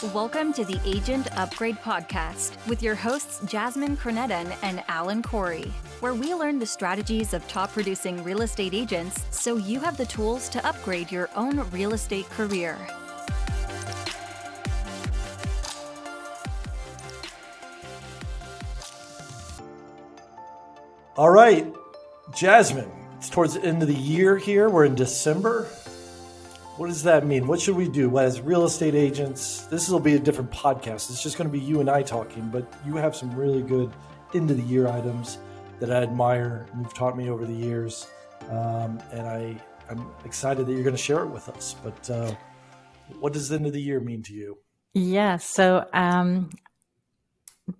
Welcome to the Agent Upgrade Podcast with your hosts Jasmine Krnjetin and Alan Corey, where we learn the strategies of top producing real estate agents so you have the tools to upgrade your own real estate career. All right, Jasmine, it's towards the end of the year here. We're in December. What does that mean? What should we do as real estate agents? This will be a different podcast. It's just going to be you and I talking, but you have some really good end of the year items that I admire and you've taught me over the years. And I'm excited that you're going to share it with us. But what does the end of the year mean to you? Yeah, so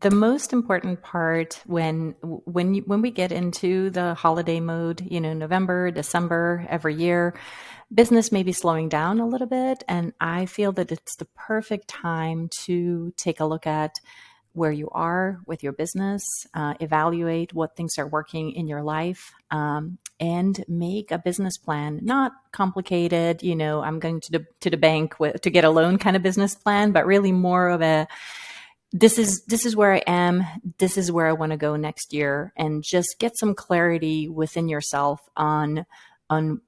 the most important part when we get into the holiday mode, November, December, every year, business may be slowing down a little bit. And I feel that it's the perfect time to take a look at where you are with your business, evaluate what things are working in your life, and make a business plan. Not complicated, I'm going to the bank to get a loan kind of business plan, but really more of a this is where I am. This is where I want to go next year, and just get some clarity within yourself on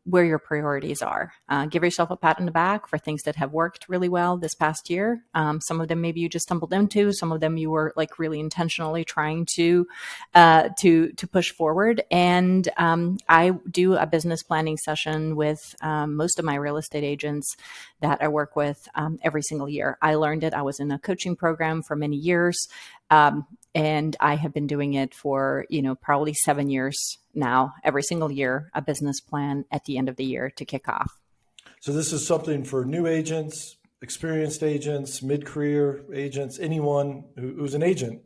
where your priorities are. Give yourself a pat on the back for things that have worked really well this past year. Some of them maybe you just stumbled into. Some of them you were like really intentionally trying to push forward. And I do a business planning session with most of my real estate agents that I work with every single year. I learned it. I was in a coaching program for many years. And I have been doing it for, probably 7 years now, every single year, a business plan at the end of the year to kick off. So this is something for new agents, experienced agents, mid-career agents, anyone who's an agent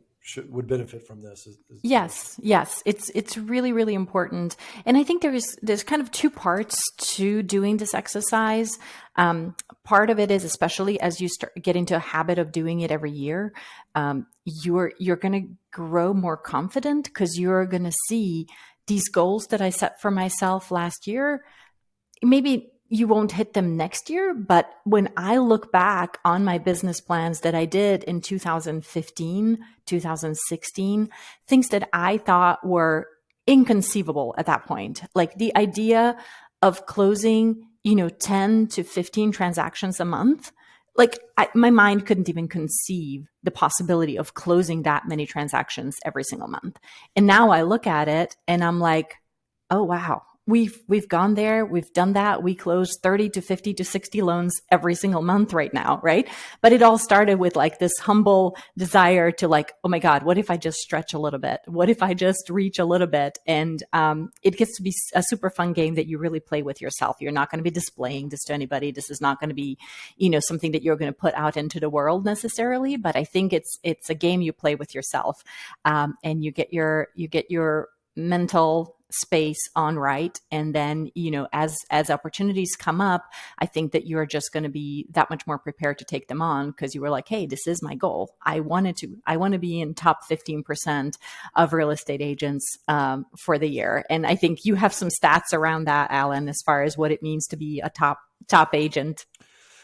would benefit from this. Yes. It's really, really important. And I think there's kind of two parts to doing this exercise. Part of it is, especially as you start get into a habit of doing it every year, you're going to grow more confident because you're going to see these goals that I set for myself last year. Maybe you won't hit them next year, but when I look back on my business plans that I did in 2015, 2016, things that I thought were inconceivable at that point, like the idea of closing, 10 to 15 transactions a month, my mind couldn't even conceive the possibility of closing that many transactions every single month. And now I look at it and I'm like, oh, wow. We've gone there. We've done that. We close 30 to 50 to 60 loans every single month right now. Right. But it all started with like this humble desire to like, oh my God, what if I just stretch a little bit? What if I just reach a little bit? And, it gets to be a super fun game that you really play with yourself. You're not going to be displaying this to anybody. This is not going to be, something that you're going to put out into the world necessarily. But I think it's a game you play with yourself. And you get your mental space on right. And then, as opportunities come up, I think that you're just going to be that much more prepared to take them on because you were like, hey, this is my goal. I want to be in top 15% of real estate agents for the year. And I think you have some stats around that, Alan, as far as what it means to be a top agent.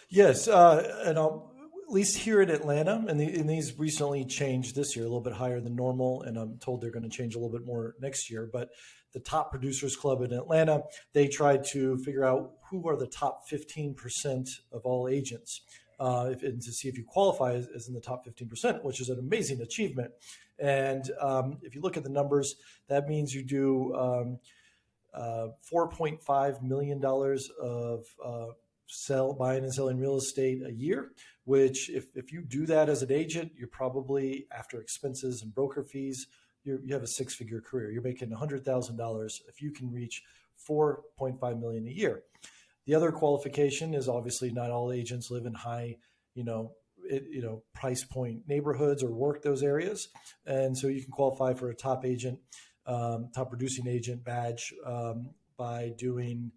Yes. And I'll at least here in Atlanta, and these recently changed this year, a little bit higher than normal, and I'm told they're going to change a little bit more next year. But the Top Producers Club in Atlanta, they tried to figure out who are the top 15% of all agents, and to see if you qualify as in the top 15%, which is an amazing achievement. And if you look at the numbers, that means you do $4.5 million of buying and selling real estate a year, which if you do that as an agent, you're probably, after expenses and broker fees, you have a six-figure career. You're making $100,000 if you can reach $4.5 million a year. The other qualification is obviously not all agents live in high, price point neighborhoods or work those areas. And so you can qualify for a top agent, top producing agent badge by doing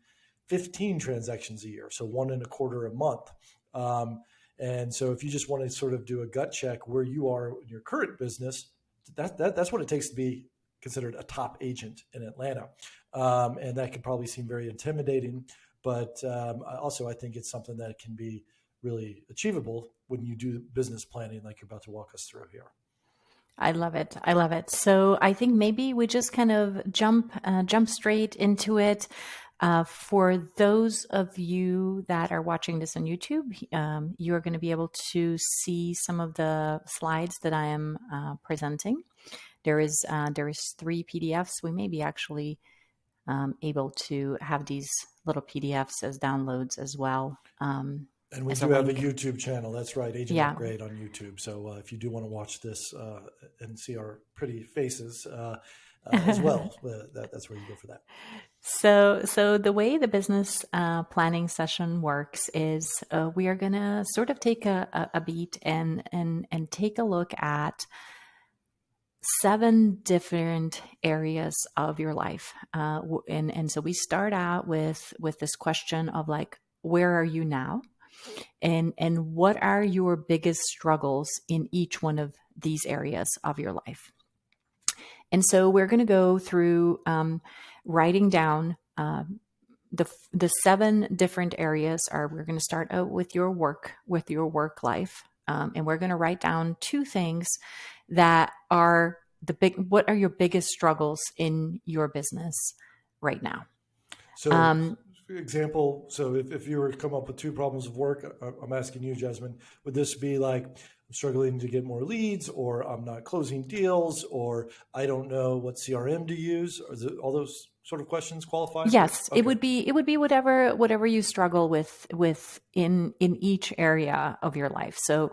15 transactions a year. So 1.25 a month. And so if you just want to sort of do a gut check where you are in your current business, that's what it takes to be considered a top agent in Atlanta. And that can probably seem very intimidating, but also I think it's something that can be really achievable when you do business planning like you're about to walk us through here. I love it. I love it. So I think maybe we just kind of jump straight into it. For those of you that are watching this on YouTube, you are going to be able to see some of the slides that I am presenting. There is 3 PDFs. We may be actually able to have these little PDFs as downloads as well. And we do have a YouTube channel. That's right, Agent Upgrade on YouTube. So if you do want to watch this and see our pretty faces as well, that's where you go for that. So the way the business planning session works is we are going to sort of take a beat and take a look at 7 different areas of your life. And so we start out with this question of like, where are you now? And what are your biggest struggles in each one of these areas of your life? And so we're going to go through writing down the 7 different areas. We're going to start out with your work life, and we're going to write down 2 things that are what are your biggest struggles in your business right now? So, example, so if you were to come up with 2 problems of work, I'm asking you, Jasmine, would this be like, I'm struggling to get more leads, or I'm not closing deals, or I don't know what CRM to use? Or all those sort of questions qualify? Yes, okay. It would be whatever you struggle with in each area of your life. So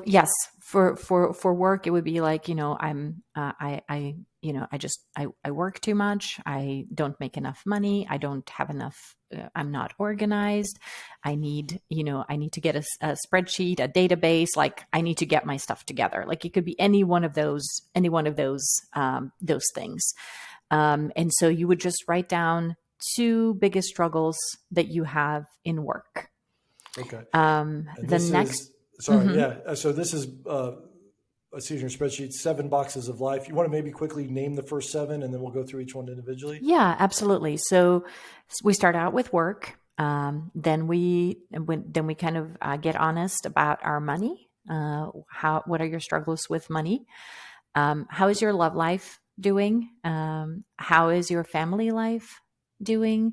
yes, for work, it would be like, I work too much. I don't make enough money. I don't have enough. I'm not organized. I need to get a spreadsheet, a database. Like I need to get my stuff together. Like it could be any one of those things. And so you would just write down 2 biggest struggles that you have in work. Okay. So this is, I see in your spreadsheet, 7 boxes of life. You want to maybe quickly name the first 7 and then we'll go through each one individually? Yeah, absolutely. So we start out with work. Then we kind of get honest about our money. What are your struggles with money? How is your love life doing? How is your family life doing?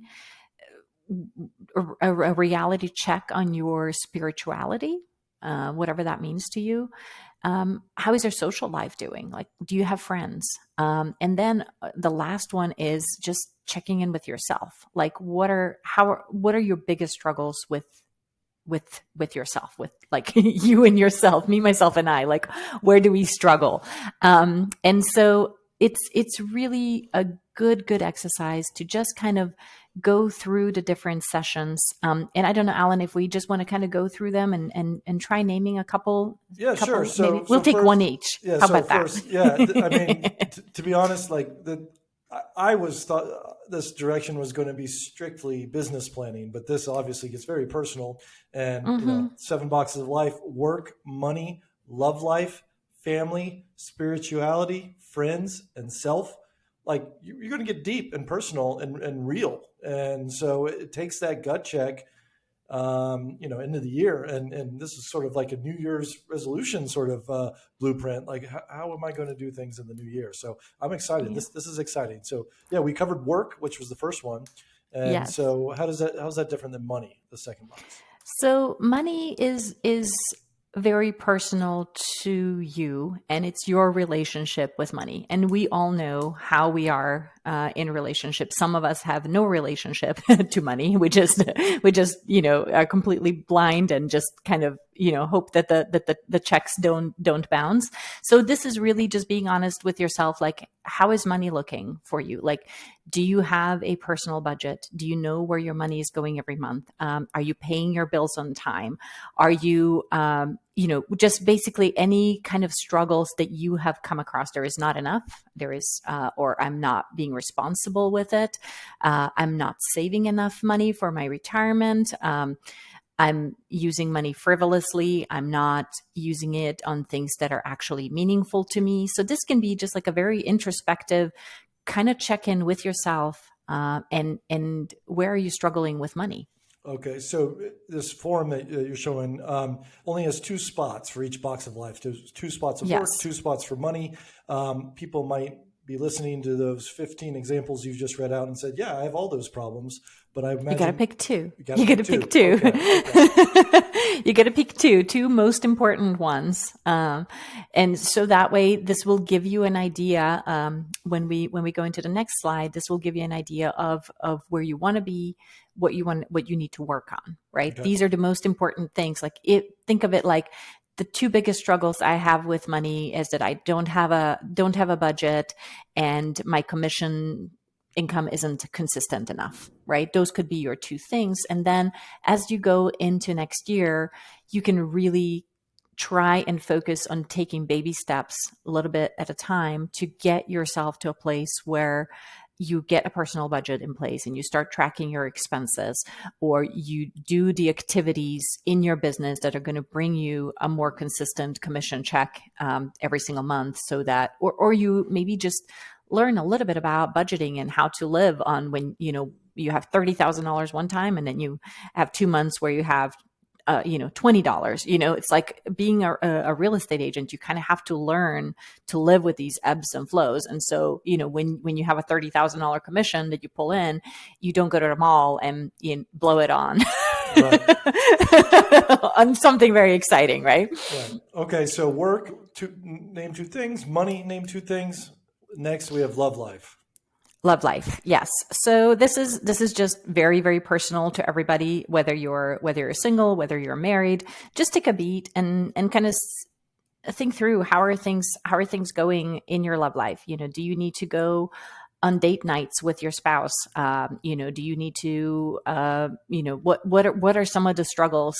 A reality check on your spirituality, whatever that means to you. How is your social life doing? Like, do you have friends? And then the last one is just checking in with yourself. Like, what are your biggest struggles with yourself, with like you and yourself, me, myself, and I, like, where do we struggle? And so it's really a good exercise to just kind of go through the different sessions. And I don't know, Alan, if we just want to kind of go through them and try naming a couple. Yeah, sure. So we'll take one each. Yeah. How about that? Yeah. I mean, to be honest, like I thought this direction was going to be strictly business planning, but this obviously gets very personal. And 7 boxes of life: work, money, love life, family, spirituality, friends, and self. Like you're going to get deep and personal and real. And so it takes that gut check, end of the year. And this is sort of like a New Year's resolution sort of blueprint. Like how am I going to do things in the new year? So I'm excited. Yeah. This is exciting. So yeah, we covered work, which was the first one. And yes. So how's that different than money, the second box? So money is very personal to you, and it's your relationship with money. And we all know how we are in relationships. Some of us have no relationship to money. We just are completely blind and just kind of hope that the checks don't bounce. So this is really just being honest with yourself. Like, how is money looking for you? Like, do you have a personal budget? Do you know where your money is going every month? Are you paying your bills on time? Are you, just basically any kind of struggles that you have come across? There is not enough. There is, or I'm not being responsible with it. I'm not saving enough money for my retirement. I'm using money frivolously. I'm not using it on things that are actually meaningful to me. So this can be just like a very introspective kind of check in with yourself. And where are you struggling with money? Okay, so this form that you're showing only has two spots for each box of life. There's two spots of work, Yes. two spots for money. People might be listening to those 15 examples you've just read out and said, yeah, I have all those problems, but I imagine You got to pick two. you got to pick two. Okay. You got to pick two most important ones. And so that way, this will give you an idea. When we go into the next slide, this will give you an idea of where you want to be, what you need to work on, right? Okay. These are the most important things. Think of it like the two biggest struggles I have with money is that I don't have a budget, and my commission income isn't consistent enough, right? Those could be your two things. And then as you go into next year, you can really try and focus on taking baby steps a little bit at a time to get yourself to a place where you get a personal budget in place and you start tracking your expenses, or you do the activities in your business that are going to bring you a more consistent commission check every single month, so that, or you maybe just learn a little bit about budgeting and how to live on when, you have $30,000 one time and then you have 2 months where you have $20. It's like being a real estate agent. You kind of have to learn to live with these ebbs and flows. And so, when you have a $30,000 commission that you pull in, you don't go to the mall and blow it on on something very exciting, right? Right. Okay, so work, name two things. Money, name two things. Next, we have love life. Love life. Yes. So this is just very, very personal to everybody, whether you're single, whether you're married. Just take a beat and kind of think through how are things going in your love life. Do you need to go on date nights with your spouse? Do you need to, what are some of the struggles,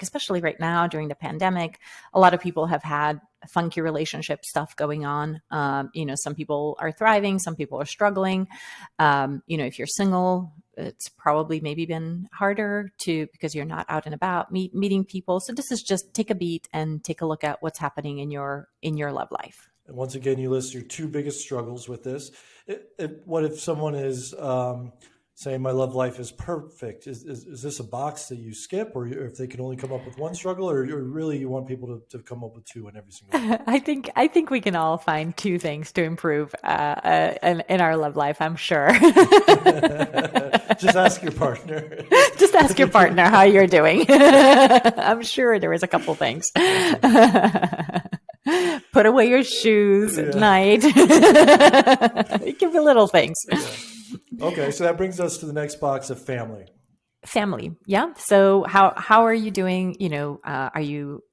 especially right now during the pandemic, a lot of people have had funky relationship stuff going on. Some people are thriving, some people are struggling. If you're single, it's probably maybe been harder because you're not out and about meeting people. So this is just take a beat and take a look at what's happening in your love life. And once again, you list your two biggest struggles with this. What if someone is saying my love life is perfect? Is this a box that you skip, or if they can only come up with one struggle, or really you want people to come up with two in every single one? I think we can all find two things to improve in our love life, I'm sure. Just ask your partner. Just ask your partner how you're doing. I'm sure there is a couple things. Put away your shoes at night. It can be little things. Yeah. Okay, so that brings us to the next box of family. Family, yeah. So how are you doing? Are you,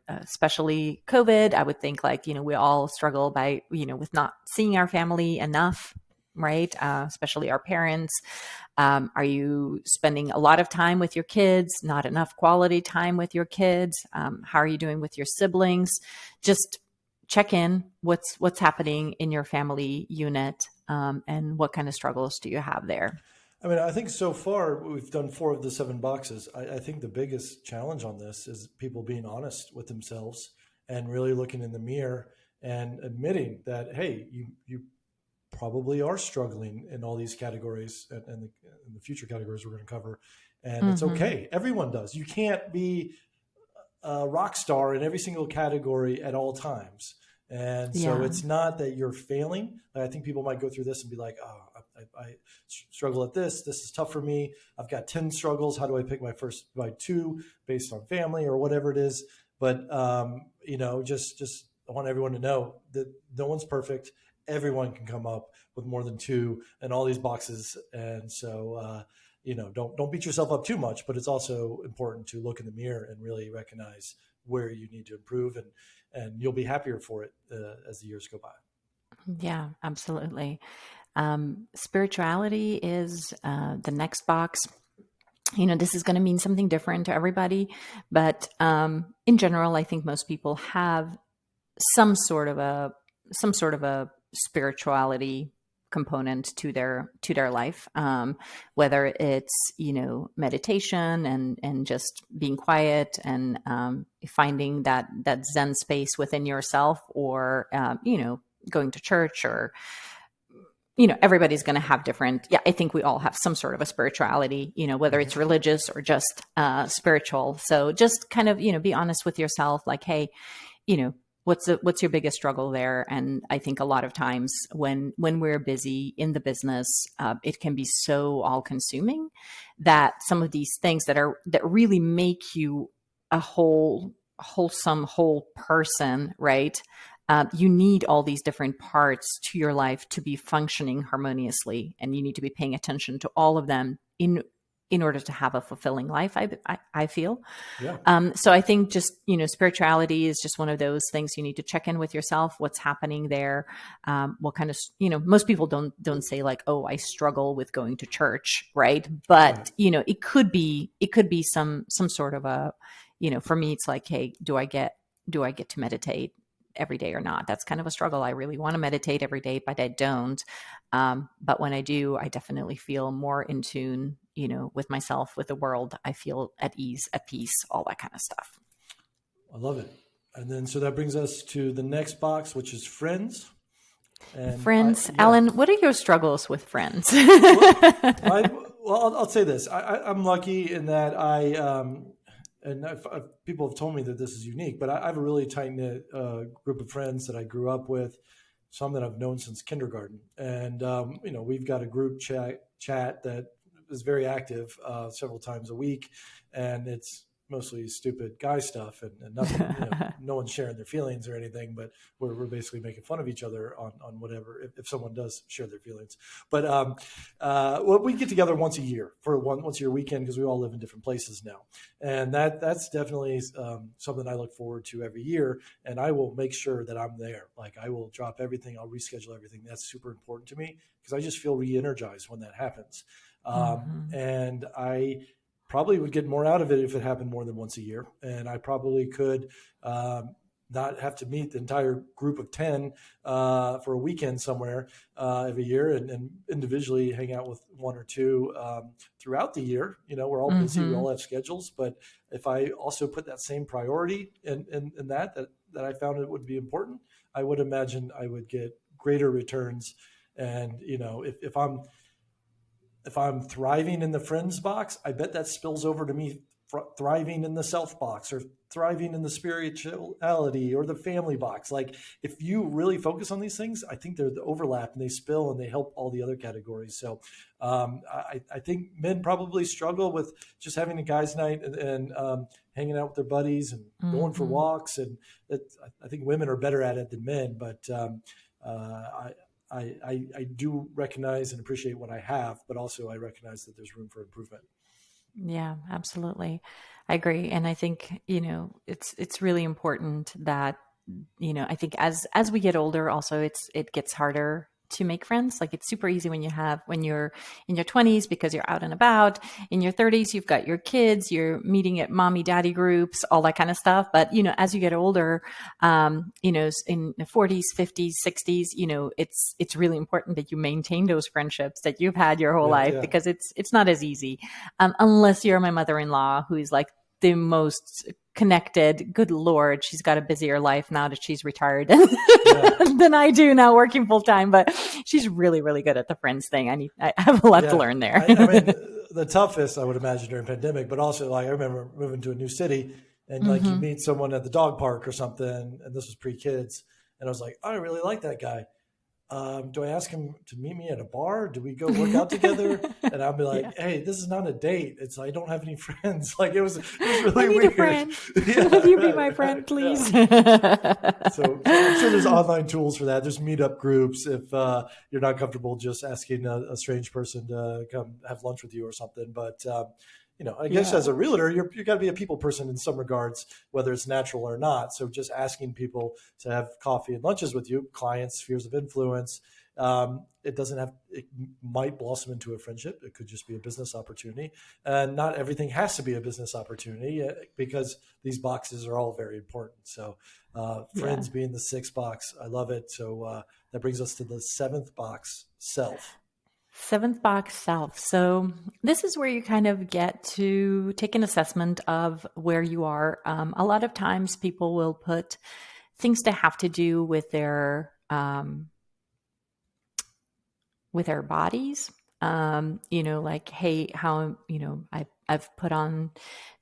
especially COVID? I would think we all struggle by with not seeing our family enough, right? Especially our parents. Are you spending a lot of time with your kids? Not enough quality time with your kids? How are you doing with your siblings? Just check in. What's happening in your family unit, and what kind of struggles do you have there? I mean, I think so far we've done 4 of the 7 boxes. I think the biggest challenge on this is people being honest with themselves and really looking in the mirror and admitting that, hey, you probably are struggling in all these categories and the future categories we're going to cover. And it's okay. Everyone does. You can't be a rock star in every single category at all times. And so it's not that you're failing. I think people might go through this and be like, oh, I struggle at this. This is tough for me. I've got 10 struggles. How do I pick my 2 based on family or whatever it is? But, just I want everyone to know that no one's perfect. Everyone can come up with more than 2 in all these boxes. And so, don't beat yourself up too much, but it's also important to look in the mirror and really recognize where you need to improve, and you'll be happier for it as the years go by. Yeah, absolutely. Spirituality is the next box. This is going to mean something different to everybody, but in general, I think most people have some sort of a spirituality component to their life, whether it's meditation and just being quiet and finding that Zen space within yourself, or going to church, or everybody's going to have different, I think we all have some sort of a spirituality, whether it's religious or just spiritual. So just kind of, be honest with yourself, like, hey, what's your biggest struggle there? And I think a lot of times when we're busy in the business, it can be so all consuming that some of these things that really make you a wholesome whole person, right? You need all these different parts to your life to be functioning harmoniously, and you need to be paying attention to all of them in order to have a fulfilling life. I feel. Yeah. So I think just spirituality is just one of those things you need to check in with yourself. What's happening there? What kind of most people don't say like, oh, I struggle with going to church, right? But it could be some sort of a for me it's like, hey, do I get to meditate every day or not? That's kind of a struggle. I really want to meditate every day, but I don't. But when I do, I definitely feel more in tune, with myself, with the world. I feel at ease, at peace, all that kind of stuff. I love it. And then, so that brings us to the next box, which is friends. And friends. Alan, what are your struggles with friends? I'll say this. I'm lucky in that and people have told me that this is unique, but I have a really tight-knit group of friends that I grew up with, some that I've known since kindergarten. And, we've got a group chat that is very active several times a week. And it's mostly stupid guy stuff and nothing, no one's sharing their feelings or anything, but we're basically making fun of each other on whatever, if someone does share their feelings. But we get together once a year for once a year weekend, because we all live in different places now. And that's definitely something I look forward to every year. And I will make sure that I'm there. Like, I will drop everything. I'll reschedule everything. That's super important to me, because I just feel re-energized when that happens. And I probably would get more out of it if it happened more than once a year. And I probably could not have to meet the entire group of 10 for a weekend somewhere every year, and individually hang out with one or two throughout the year. We're all busy, we all have schedules, but if I also put that same priority in that I found it would be important, I would imagine I would get greater returns. And, if I'm thriving in the friends box, I bet that spills over to me thriving in the self box, or thriving in the spirituality or the family box. Like, if you really focus on these things, I think they're the overlap and they spill and they help all the other categories. So I think men probably struggle with just having a guys' night and hanging out with their buddies and going for walks. And I think women are better at it than men, but I do recognize and appreciate what I have, but also I recognize that there's room for improvement. Yeah, absolutely. I agree. And I think, it's really important that, I think as we get older, also it gets harder to make friends. Like, it's super easy when you're in your 20s, because you're out and about. In your 30s, you've got your kids, you're meeting at mommy daddy groups, all that kind of stuff. But, as you get older, in the 40s, 50s, 60s, it's really important that you maintain those friendships that you've had your whole life, because it's not as easy, unless you're my mother-in-law, who is like the most connected. Good Lord, she's got a busier life now that she's retired than I do now, working full time. But she's really, really good at the friends thing. I have a lot to learn there. I mean, the toughest, I would imagine, during pandemic, but also, like, I remember moving to a new city, and like you meet someone at the dog park or something, and this was pre-kids, and I was like, I really like that guy. Do I ask him to meet me at a bar? Do we go work out together? And I'll be like, hey, this is not a date. I don't have any friends. Like, it was really I need weird. A friend. Will you be my friend, please? So I'm sure there's online tools for that. There's meetup groups if you're not comfortable just asking a strange person to come have lunch with you or something. But I guess as a realtor, you got to be a people person in some regards, whether it's natural or not. So just asking people to have coffee and lunches with you, clients, spheres of influence, it might blossom into a friendship. It could just be a business opportunity. And not everything has to be a business opportunity, because these boxes are all very important. So friends being the sixth box, I love it. So that brings us to the seventh box, self. Seventh box, self. So this is where you kind of get to take an assessment of where you are. A lot of times people will put things to have to do with their with our bodies. Like, hey, how, I've put on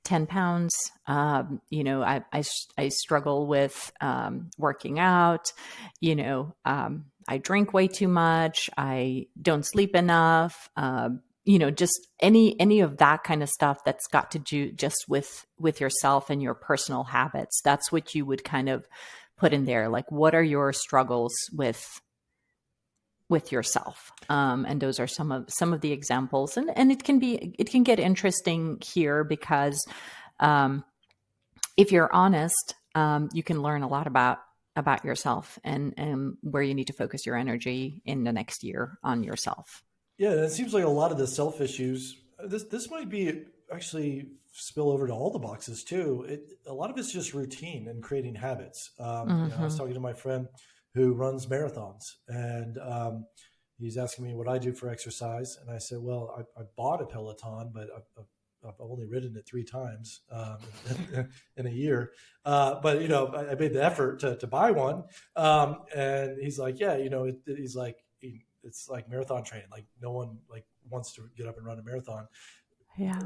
10 pounds. I struggle with working out. I drink way too much. I don't sleep enough. Just any of that kind of stuff that's got to do just with yourself and your personal habits. That's what you would kind of put in there. Like, what are your struggles with yourself? And those are some of the examples. And it can get interesting here because if you're honest, you can learn a lot about yourself and where you need to focus your energy in the next year on yourself. Yeah, it seems like a lot of the self issues. This might be actually spill over to all the boxes too. A lot of it's just routine and creating habits. I was talking to my friend who runs marathons, and he's asking me what I do for exercise, and I said, "Well, I bought a Peloton, but I've only ridden it 3 times in a year. But I made the effort to buy one." And he's like, "Yeah, he's like." It's like marathon training. Like no one wants to get up and run a marathon. Yeah.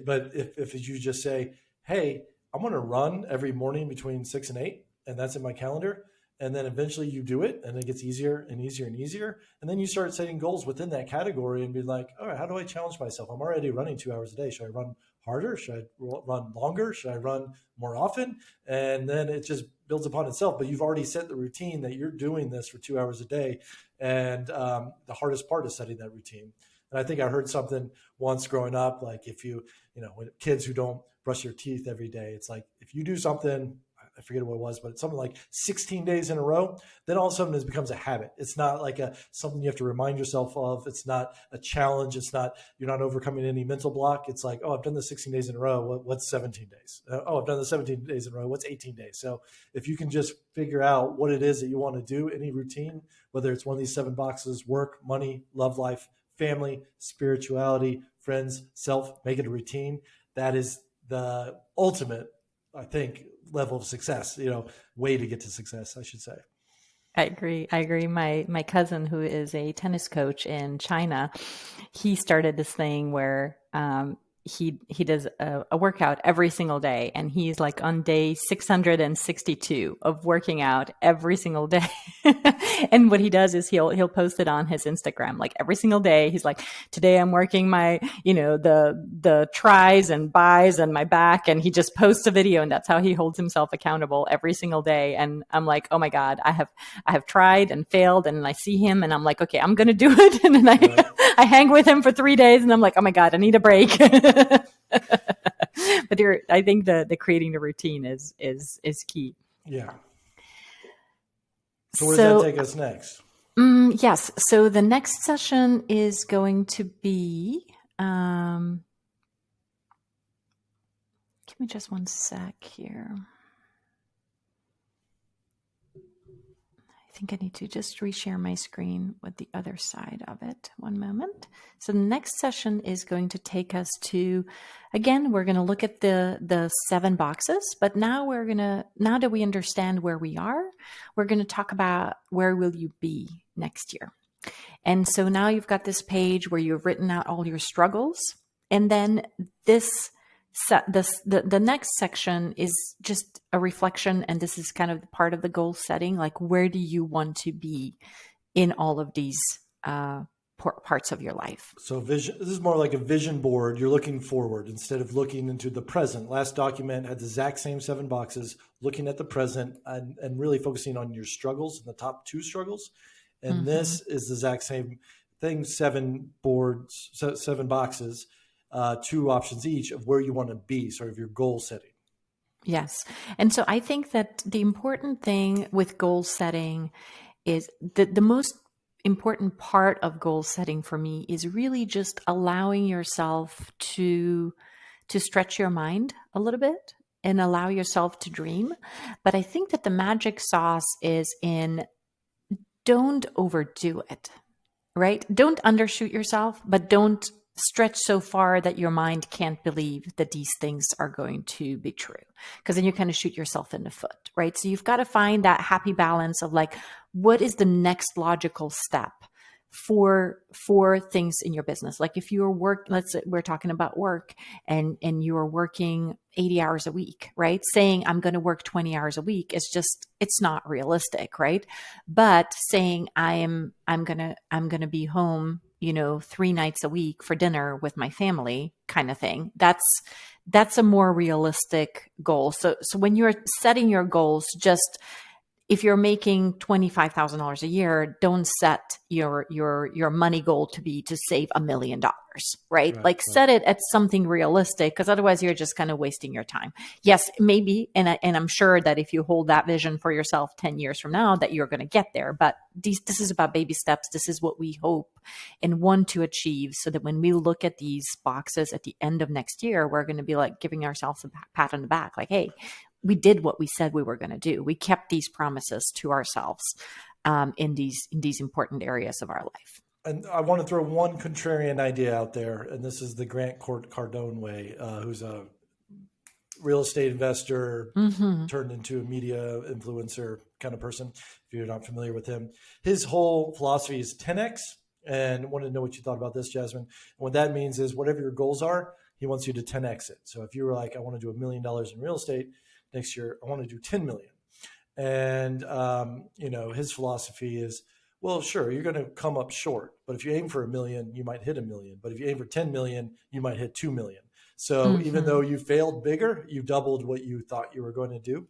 But if you just say, hey, I'm going to run every morning between 6 and 8, and that's in my calendar. And then eventually you do it, and it gets easier and easier and easier. And then you start setting goals within that category and be like, all right, how do I challenge myself? I'm already running 2 hours a day. Should I run harder? Should I run longer? Should I run more often? And then it just builds upon itself. But you've already set the routine that you're doing this for 2 hours a day. And the hardest part is setting that routine. And I think I heard something once growing up, like if when kids who don't brush their teeth every day, it's like if you do something, I forget what it was, but it's something like 16 days in a row, then all of a sudden it becomes a habit. It's not like something you have to remind yourself of. It's not a challenge. You're not overcoming any mental block. It's like, oh, I've done this 16 days in a row. What's 17 days? Oh, I've done this 17 days in a row. What's 18 days? So if you can just figure out what it is that you want to do, any routine, whether it's one of these 7 boxes, work, money, love life, family, spirituality, friends, self, make it a routine. That is the ultimate, I think, level of success, way to get to success, I should say. I agree. My cousin, who is a tennis coach in China, he started this thing where he does a workout every single day, and he's like on day 662 of working out every single day. And what he does is he'll post it on his Instagram, like every single day. He's like, today I'm working my, the tris and bis and my back. And he just posts a video, and that's how he holds himself accountable every single day. And I'm like, oh my God, I have tried and failed. And I see him and I'm like, okay, I'm going to do it. And then I hang with him for 3 days and I'm like, oh my God, I need a break. But I think the creating the routine is key. Yeah. So where does that take us next? Yes. So the next session is going to be, give me just one sec here. I think I need to just reshare my screen with the other side of it. One moment. So the next session is going to take us to, again, we're going to look at the 7 boxes, but now that we understand where we are, we're going to talk about where will you be next year. And so now you've got this page where you've written out all your struggles. And then the next section is just a reflection, and this is kind of part of the goal setting. Like, where do you want to be in all of these parts of your life? So vision. This is more like a vision board. You're looking forward instead of looking into the present. Last document had the exact same 7 boxes, looking at the present and really focusing on your struggles and the top 2 struggles. And this is the exact same thing, 7 boxes. 2 options each of where you want to be, sort of your goal setting. Yes. And so I think that the important thing with goal setting is the most important part of goal setting for me is really just allowing yourself to stretch your mind a little bit and allow yourself to dream. But I think that the magic sauce is in don't overdo it, right? Don't undershoot yourself, but don't stretch so far that your mind can't believe that these things are going to be true, because then you kind of shoot yourself in the foot, right? So you've got to find that happy balance of like, what is the next logical step for things in your business. Like if you're let's say we're talking about work and you're working 80 hours a week, right? Saying I'm going to work 20 hours a week is just, it's not realistic, right? But saying I'm going to be home, 3 nights a week for dinner with my family kind of thing. That's a more realistic goal. So when you're setting your goals, just if you're making $25,000 a year, don't set your money goal to save $1 million, right? Like set it at something realistic, because otherwise you're just kind of wasting your time. Yes, maybe, and I'm sure that if you hold that vision for yourself 10 years from now, that you're going to get there. But this is about baby steps. This is what we hope and want to achieve, so that when we look at these boxes at the end of next year, we're going to be like giving ourselves a pat on the back, like, hey, we did what we said we were going to do. We kept these promises to ourselves in these important areas of our life. And I want to throw one contrarian idea out there, and this is the Grant Cardone way, who's a real estate investor turned into a media influencer kind of person, if you're not familiar with him. His whole philosophy is 10x, and I wanted to know what you thought about this, Jasmine. And what that means is whatever your goals are, he wants you to 10x it. So if you were like, I want to do $1 million in real estate next year, I want to do 10 million. And, his philosophy is, well, sure, you're going to come up short, but if you aim for $1 million, you might hit $1 million. But if you aim for 10 million, you might hit 2 million. So even though you failed bigger, you doubled what you thought you were going to do.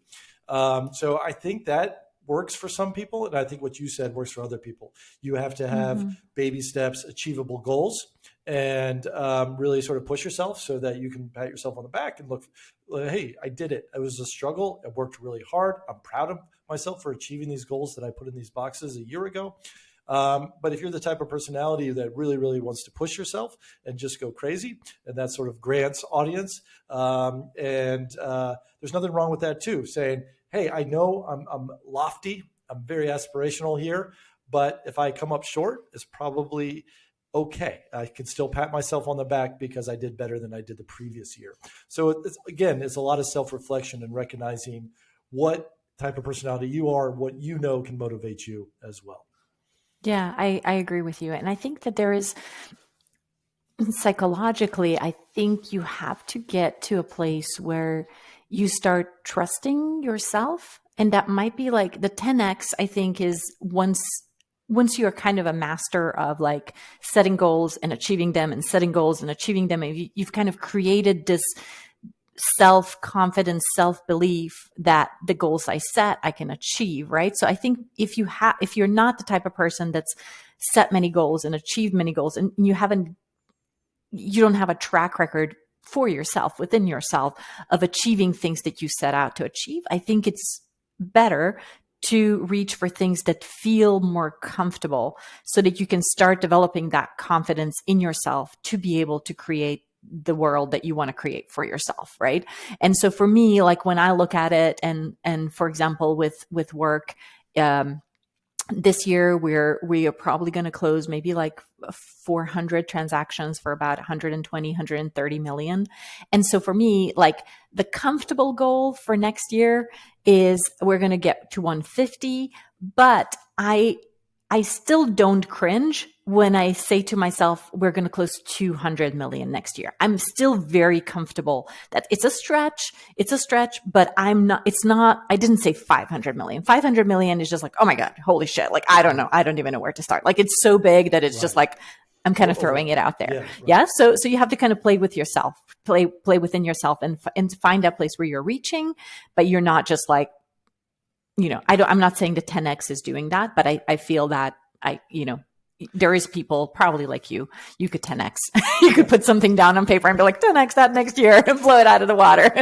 So I think that works for some people. And I think what you said works for other people. You have to have baby steps, achievable goals, and really sort of push yourself so that you can pat yourself on the back and look, hey, I did it. It was a struggle. I worked really hard. I'm proud of myself for achieving these goals that I put in these boxes a year ago. But if you're the type of personality that really, really wants to push yourself and just go crazy, and that's sort of Grant's audience, there's nothing wrong with that too, saying, hey, I know I'm lofty, I'm very aspirational here, but if I come up short, it's probably okay. I can still pat myself on the back because I did better than I did the previous year. So it's a lot of self-reflection and recognizing what type of personality you are, what you know can motivate you as well. Yeah, I agree with you. And I think that there is, psychologically, I think you have to get to a place where you start trusting yourself. And that might be like the 10X, I think, is once you're kind of a master of like setting goals and achieving them and setting goals and achieving them, and you've kind of created this self-confidence, self-belief that the goals I set, I can achieve, right? So I think if you're not the type of person that's set many goals and achieved many goals, and you don't have a track record for yourself, within yourself, of achieving things that you set out to achieve, I think it's better to reach for things that feel more comfortable so that you can start developing that confidence in yourself to be able to create the world that you want to create for yourself. Right. And so for me, like when I look at it and for example, with work, this year we are probably going to close maybe like 400 transactions for about 120, 130 million. And so for me, like the comfortable goal for next year is we're going to get to 150, but I still don't cringe when I say to myself, we're going to close 200 million next year. I'm still very comfortable that it's a stretch, but I didn't say 500 million. 500 million is just like, oh my God, holy shit. Like, I don't know. I don't even know where to start. Like, it's so big that it's just like, I'm kind of throwing it out there. Yeah. So you have to kind of play with yourself, play within yourself and find that place where you're reaching, but you're not just like, I'm not saying the 10X is doing that, but I feel that there is people probably like you could 10X, you could put something down on paper and be like 10X that next year and blow it out of the water.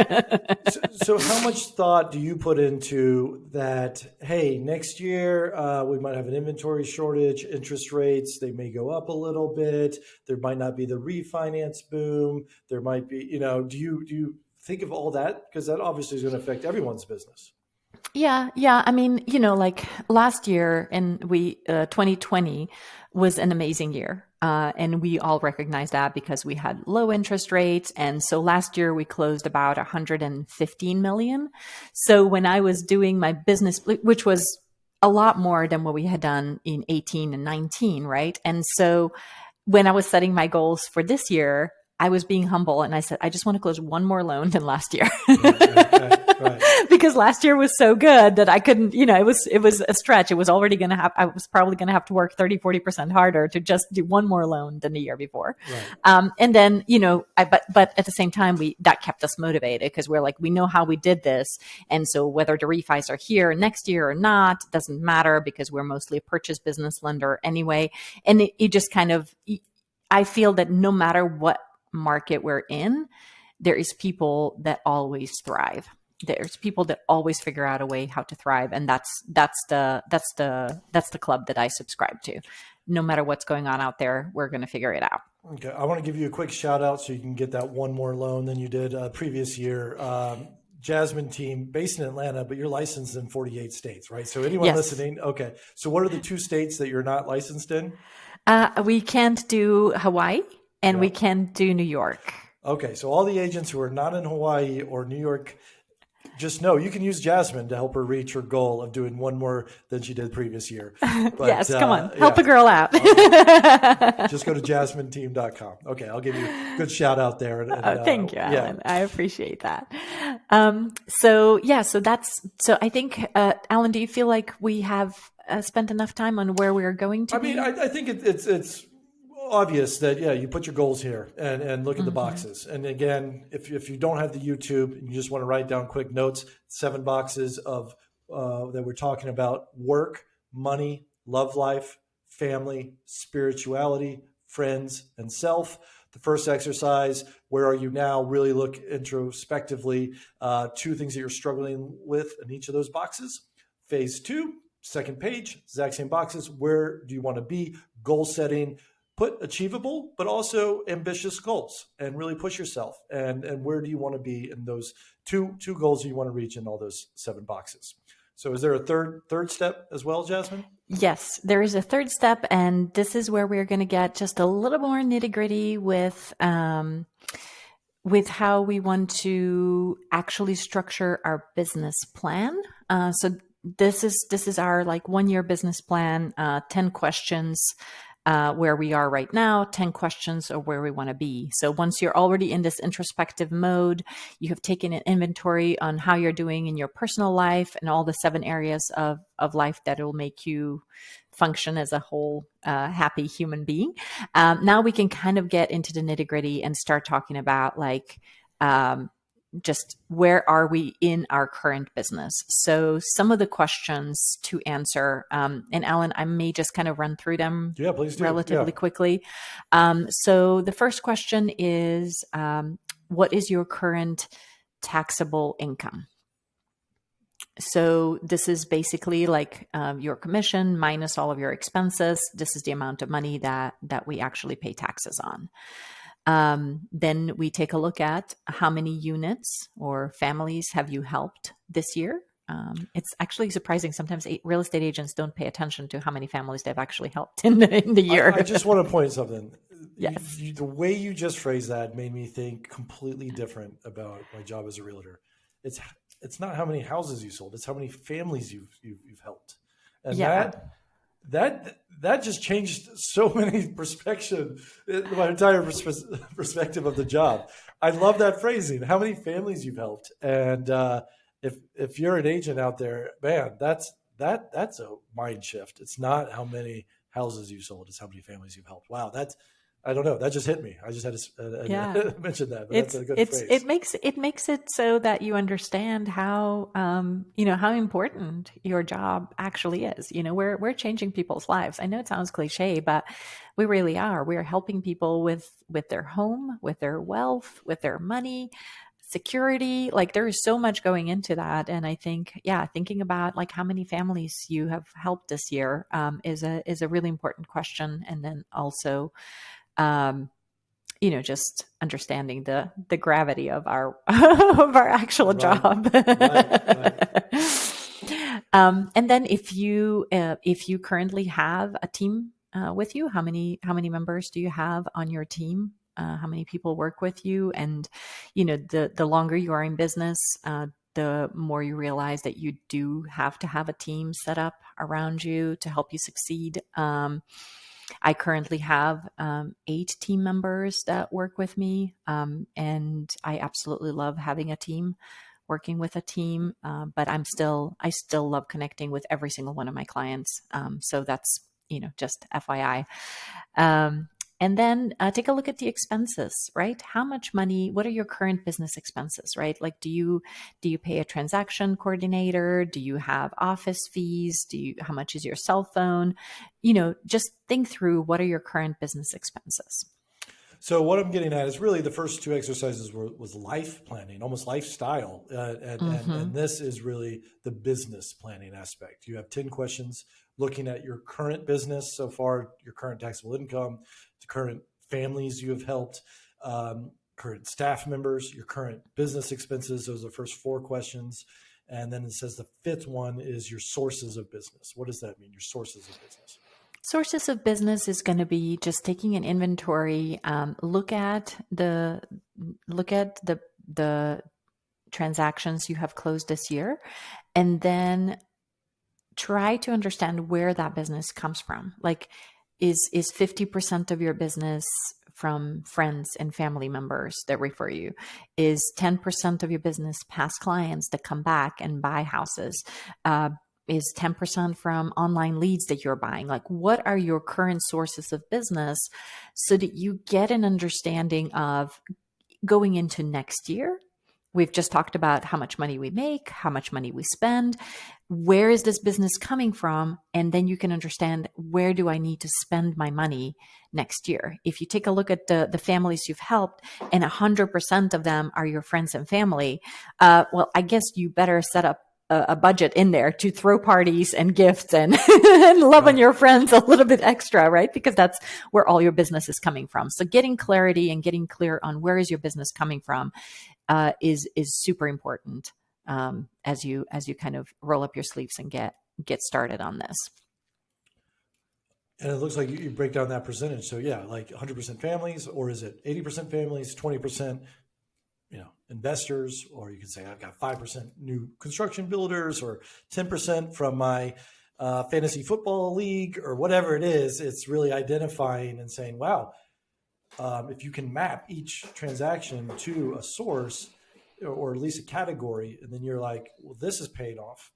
So how much thought do you put into that? Hey, next year, we might have an inventory shortage, interest rates, they may go up a little bit. There might not be the refinance boom. There might be, do you think of all that? Because that obviously is going to affect everyone's business. Yeah. I mean, like last year 2020 was an amazing year. And we all recognize that because we had low interest rates. And so last year we closed about 115 million. So when I was doing my business, which was a lot more than what we had done in 18 and 19, right? And so when I was setting my goals for this year, I was being humble and I said, I just want to close one more loan than last year. Right. Because last year was so good that I couldn't, it was a stretch. It was already going to have, I was probably going to have to work 30-40% harder to just do one more loan than the year before. Right. And then, but at the same time, that kept us motivated because we're like, we know how we did this. And so whether the refis are here next year or not, doesn't matter because we're mostly a purchase business lender anyway. And it just kind of, I feel that no matter what market we're in, there is people that always thrive. There's people that always figure out a way how to thrive, and that's the club that I subscribe to. No matter what's going on out there, we're going to figure it out. Okay, I want to give you a quick shout out so you can get that one more loan than you did previous year. Jasmine team based in Atlanta, but you're licensed in 48 states, right? So anyone listening, okay. So what are the 2 states that you're not licensed in? We can't do Hawaii and we can't do New York. Okay. So all the agents who are not in Hawaii or New York, just know you can use Jasmine to help her reach her goal of doing one more than she did previous year. But, yes, come on. Help a girl out. Just go to jasmineteam.com. Okay, I'll give you a good shout out there. Thank you, Alan. I appreciate that. So I think, Alan, do you feel like we have spent enough time on where we're going to be? I think it's obvious that, you put your goals here and look at the boxes. And again, if you don't have the YouTube and you just want to write down quick notes, 7 boxes of that we're talking about: work, money, love life, family, spirituality, friends, and self. The first exercise, where are you now? Really look introspectively, 2 things that you're struggling with in each of those boxes. Phase 2, second page, exact same boxes. Where do you want to be? Goal setting. Put achievable, but also ambitious goals, and really push yourself. And where do you want to be in those two goals you want to reach in all those 7 boxes? So is there a third step as well, Jasmine? Yes, there is a third step. And this is where we're going to get just a little more nitty gritty with how we want to actually structure our business plan. So this is our 1-year business plan, 10 questions, where we are right now, 10 questions of where we want to be. So once you're already in this introspective mode, you have taken an inventory on how you're doing in your personal life and all the 7 areas of life that will make you function as a whole happy human being. Now we can kind of get into the nitty gritty and start talking about just where are we in our current business? So some of the questions to answer, and Alan, I may just kind of run through them relatively quickly. So the first question is, what is your current taxable income? So this is basically your commission minus all of your expenses. This is the amount of money that we actually pay taxes on. Then we take a look at how many units or families have you helped this year. It's actually surprising. Sometimes real estate agents don't pay attention to how many families they've actually helped in the year. I just want to point something. Yes. The way you just phrased that made me think completely different about my job as a realtor. It's not how many houses you sold. It's how many families you've helped. And that just changed so many my entire perspective of the job. I love that phrasing. How many families you've helped, and if you're an agent out there, man, that's a mind shift. It's not how many houses you sold; it's how many families you've helped. Wow, I don't know. That just hit me. I just had to mention that. But that's a good phrase. It makes it so that you understand how how important your job actually is. We're changing people's lives. I know it sounds cliche, but we really are. We're helping people with their home, with their wealth, with their money, security. There is so much going into that. And I think, thinking about how many families you have helped this year is a really important question. And then also, just understanding the gravity of our of our actual job. Right. And then if you currently have a team with you, how many members do you have on your team? How many people work with you? And the longer you are in business, the more you realize that you do have to have a team set up around you to help you succeed. I currently have 8 team members that work with me, and I absolutely love having a team, working with a team. But I still love connecting with every single one of my clients. So that's, just FYI. And then take a look at the expenses, right? How much money, what are your current business expenses, right? Like, do you pay a transaction coordinator? Do you have office fees? How much is your cell phone? Just think through, what are your current business expenses? So what I'm getting at is really the first 2 exercises was life planning, almost lifestyle. And this is really the business planning aspect. You have 10 questions looking at your current business so far, your current taxable income, the current families you have helped, current staff members, your current business expenses. Those are the first 4 questions. And then it says the 5th one is your sources of business. What does that mean, your sources of business? Sources of business is going to be just taking an inventory, look at the transactions you have closed this year, and then try to understand where that business comes from. Like, is 50% of your business from friends and family members that refer you? Is 10% of your business past clients that come back and buy houses? Is 10% from online leads that you're buying? Like, what are your current sources of business, so that you get an understanding of going into next year? We've just talked about how much money we make, how much money we spend. Where is this business coming from? And then you can understand, where do I need to spend my money next year? If you take a look at the families you've helped, and 100% of them are your friends and family, well, I guess you better set up a budget in there to throw parties and gifts and, and love on your friends a little bit extra, right? Because that's where all your business is coming from. So getting clarity and getting clear on where is your business coming from is super important as you kind of roll up your sleeves and get started on this. And it looks like you break down that percentage. So yeah, like 100% families, or is it 80% families, 20%, investors, or you can say I've got 5% new construction builders, or 10% from my fantasy football league, or whatever it is. It's really identifying and saying, wow, if you can map each transaction to a source, or at least a category, and then you're like, well, this is paying off.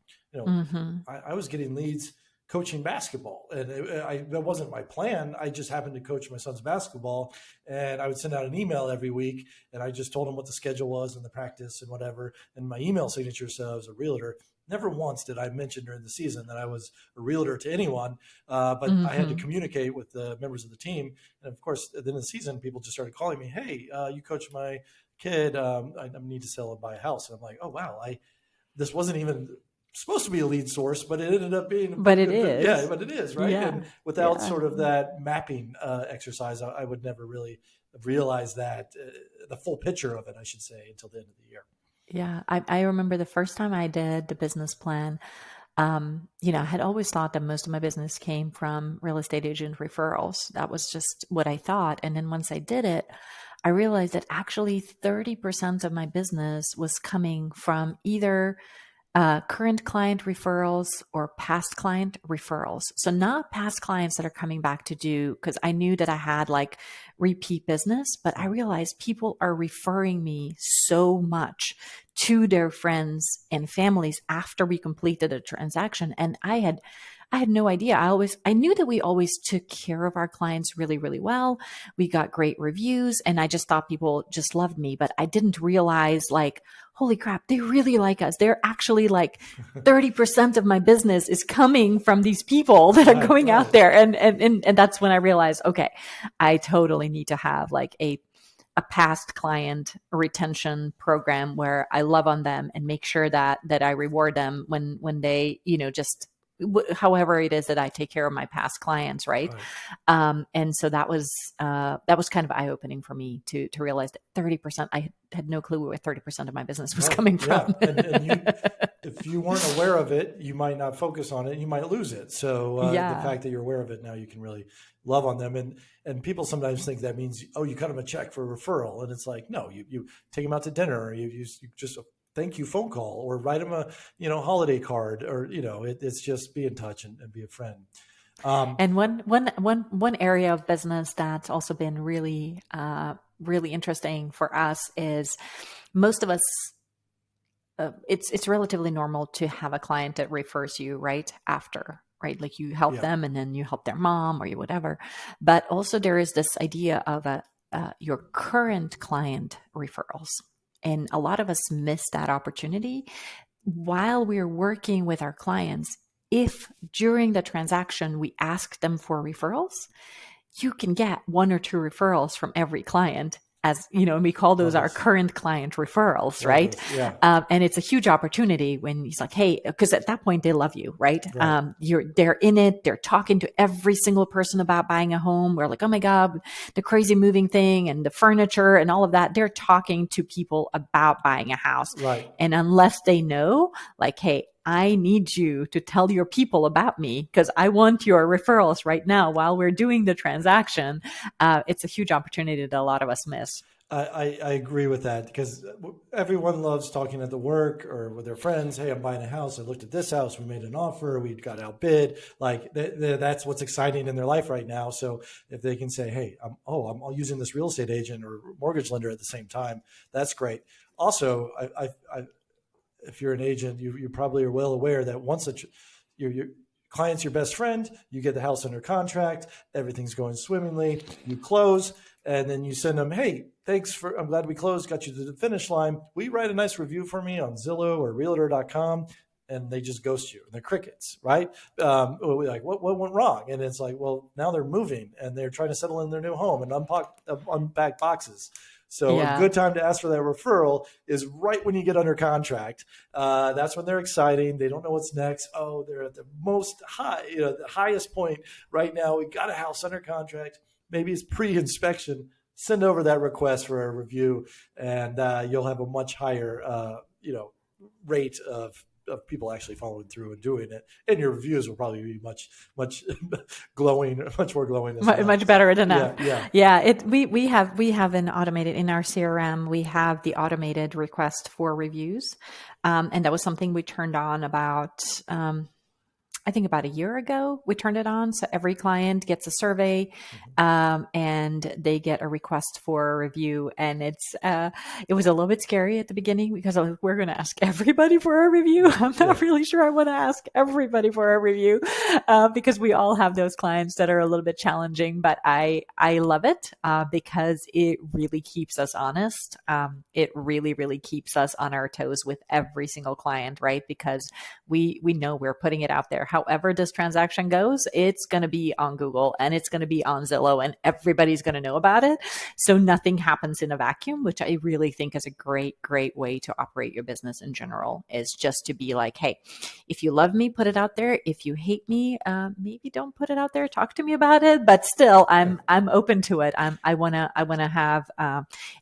I was getting leads coaching basketball, and that wasn't my plan. I just happened to coach my son's basketball, and I would send out an email every week, and I just told him what the schedule was and the practice and whatever. And my email signature said I was a realtor. Never once did I mention during the season that I was a realtor to anyone, but I had to communicate with the members of the team. And of course, at the end of the season, people just started calling me, hey, you coach my kid. I need to sell and buy a house. And I'm like, oh, wow, this wasn't even supposed to be a lead source, but it ended up being. But it is. Yeah, but it is, right? Yeah. And without sort of that mapping exercise, I would never really realize that, the full picture of it, I should say, until the end of the year. Yeah, I remember the first time I did the business plan. I had always thought that most of my business came from real estate agent referrals. That was just what I thought. And then once I did it, I realized that actually 30% of my business was coming from either current client referrals or past client referrals. So not past clients that are coming back to do, because I knew that I had like repeat business, but I realized people are referring me so much to their friends and families after we completed a transaction. And I had no idea. I knew that we always took care of our clients really, really well. We got great reviews, and I just thought people just loved me, but I didn't realize, like, holy crap, they really like us. They're actually like 30% of my business is coming from these people that are going out there. And that's when I realized, okay, I totally need to have like a past client retention program where I love on them and make sure that I reward them when they, just however it is that I take care of my past clients. Right. And so that was kind of eye-opening for me to realize that 30%, I had no clue where 30% of my business was coming from. Yeah. And if you weren't aware of it, you might not focus on it. You might lose it. So the fact that you're aware of it now, you can really love on them. And people sometimes think that means, oh, you cut them a check for a referral. And it's like, no, you take them out to dinner, or you just thank you phone call, or write them a, holiday card, or, it's just be in touch and be a friend. And one area of business that's also been really, really interesting for us is most of us, it's relatively normal to have a client that refers you right after, right? Like you help them and then you help their mom or you whatever. But also there is this idea of your current client referrals. And a lot of us miss that opportunity while we're working with our clients. If during the transaction we ask them for referrals, you can get 1 or 2 referrals from every client, as and we call those our current client referrals, right? And it's a huge opportunity when he's like, hey, because at that point they love you, right? They're in it. They're talking to every single person about buying a home. We're like, oh my God, the crazy moving thing and the furniture and all of that. They're talking to people about buying a house. Right. And unless they know, like, hey, I need you to tell your people about me because I want your referrals right now while we're doing the transaction. It's a huge opportunity that a lot of us miss. I agree with that, because everyone loves talking at the work or with their friends. Hey, I'm buying a house. I looked at this house. We made an offer. We got outbid. Like that's what's exciting in their life right now. So if they can say, hey, I'm using this real estate agent or mortgage lender at the same time, that's great. Also, if you're an agent, you probably are well aware that once your client's your best friend, you get the house under contract, everything's going swimmingly, you close, and then you send them, hey, I'm glad we closed, got you to the finish line. Will you write a nice review for me on Zillow or Realtor.com? And they just ghost you, and they're crickets, right? We're like, what went wrong? And it's like, well, now they're moving and they're trying to settle in their new home and unpack boxes. So a good time to ask for that referral is right when you get under contract. That's when they're exciting. They don't know what's next. Oh, they're at the the highest point right now. We got a house under contract. Maybe it's pre-inspection. Send over that request for a review, and you'll have a much higher, rate of people actually following through and doing it. And your reviews will probably be much glowing, much more glowing. Much better than that. Yeah. We have an automated in our CRM. We have the automated request for reviews, and that was something we turned on about. I think about a year ago, we turned it on. So every client gets a survey, and they get a request for a review. And it was a little bit scary at the beginning because we're going to ask everybody for a review. I'm not really sure I want to ask everybody for a review, because we all have those clients that are a little bit challenging, but I love it, because it really keeps us honest. It really, really keeps us on our toes with every single client, right? Because we know we're putting it out there. However this transaction goes, it's going to be on Google and it's going to be on Zillow and everybody's going to know about it. So nothing happens in a vacuum, which I really think is a great, great way to operate your business in general, is just to be like, hey, if you love me, put it out there. If you hate me, maybe don't put it out there. Talk to me about it. But still, I'm open to it. I want to have,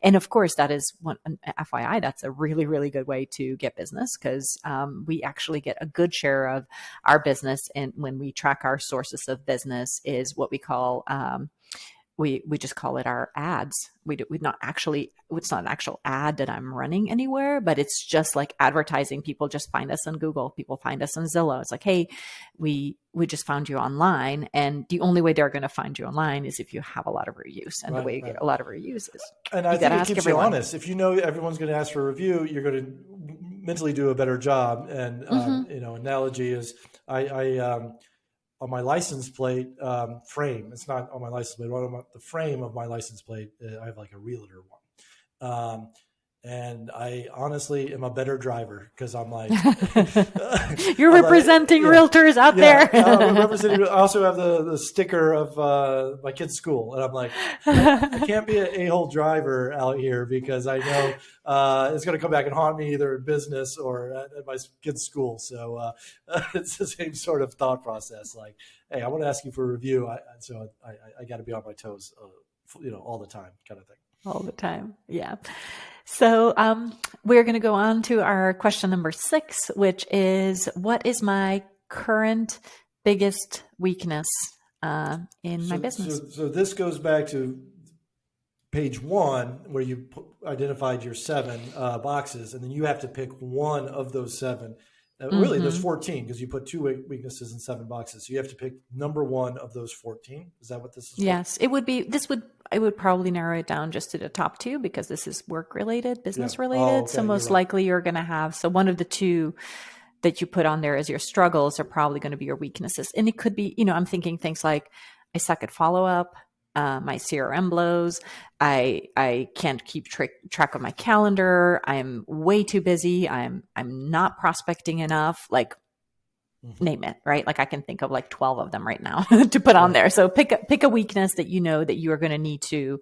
and of course that is one FYI, that's a really, really good way to get business, because we actually get a good share of our business. And when we track our sources of business is what we call, we just call it our ads. It's not an actual ad that I'm running anywhere, but it's just like advertising. People just find us on Google. People find us on Zillow. It's like, hey, we just found you online. And the only way they're going to find you online is if you have a lot of reviews. And the way you get a lot of reviews is, and I think it keeps you honest. If you know everyone's going to ask for a review, you're going to mentally do a better job. And, analogy is I on my license plate frame, it's not on my license plate, on the frame of my license plate, I have like a realtor one. And I honestly am a better driver because I'm like, you're representing realtors out there. I also have the sticker of my kid's school. And I'm like, I can't be an a-hole driver out here because I know it's going to come back and haunt me either in business or at my kid's school. So it's the same sort of thought process. Like, hey, I want to ask you for a review. So I got to be on my toes, all the time kind of thing. All the time. Yeah. So we're going to go on to our question number 6, which is, what is my current biggest weakness in my business? So this goes back to page 1 where you identified your 7 boxes, and then you have to pick one of those 7. Really, there's 14 because you put 2 weaknesses in 7 boxes. So you have to pick number 1 of those 14. Is that what this is for? Yes, it would be. I would probably narrow it down just to the top 2 because this is work related, business related. Oh, okay, so most likely you're going to have. So one of the 2 that you put on there as your struggles are probably going to be your weaknesses, and it could be. I'm thinking things like I suck at follow up. My CRM blows. I can't keep track of my calendar. I'm way too busy. I'm not prospecting enough. Like, name it, right? Like I can think of like 12 of them right now to put on there. So pick a weakness that that you are going to need to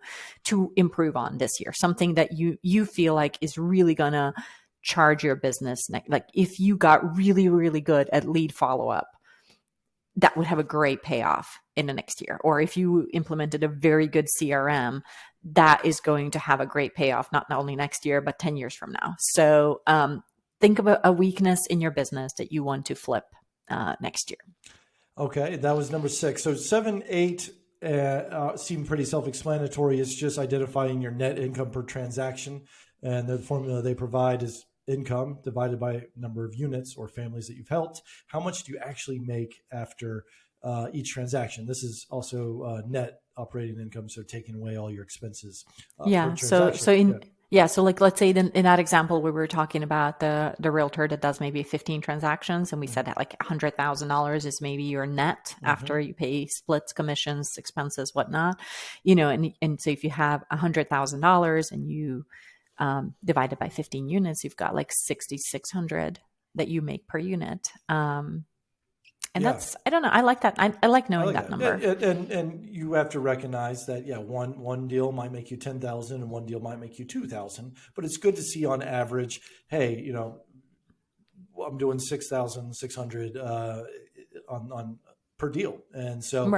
improve on this year. Something that you feel like is really going to charge your business. Like if you got really, really good at lead follow up, that would have a great payoff in the next year. Or if you implemented a very good CRM, that is going to have a great payoff, not only next year, but 10 years from now. So think of a weakness in your business that you want to flip next year. Okay, that was number 6. So 7, 8 seem pretty self-explanatory. It's just identifying your net income per transaction. And the formula they provide is income divided by number of units or families that you've helped. How much do you actually make after each transaction? This is also net operating income, so taking away all your expenses. Yeah. So like let's say in that example we were talking about the realtor that does maybe 15 transactions, and we said that like $100,000 is maybe your net after you pay splits, commissions, expenses, whatnot. And so if you have $100,000 and you divided by 15 units, you've got like 6,600 that you make per unit. And that's, I don't know. I like that. I like knowing that number. And you have to recognize that, one deal might make you 10,000 and one deal might make you 2,000, but it's good to see on average, hey, I'm doing 6,600 on per deal. And so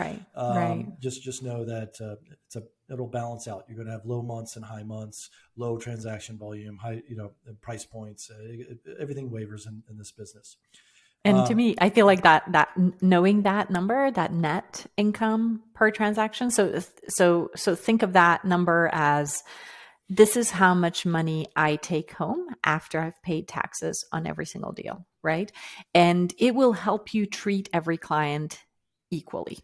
just know that it'll balance out. You're going to have low months and high months, low transaction volume, high, price points, everything wavers in this business. And to me, I feel like that knowing that number, that net income per transaction. So think of that number as this is how much money I take home after I've paid taxes on every single deal, right? And it will help you treat every client equally.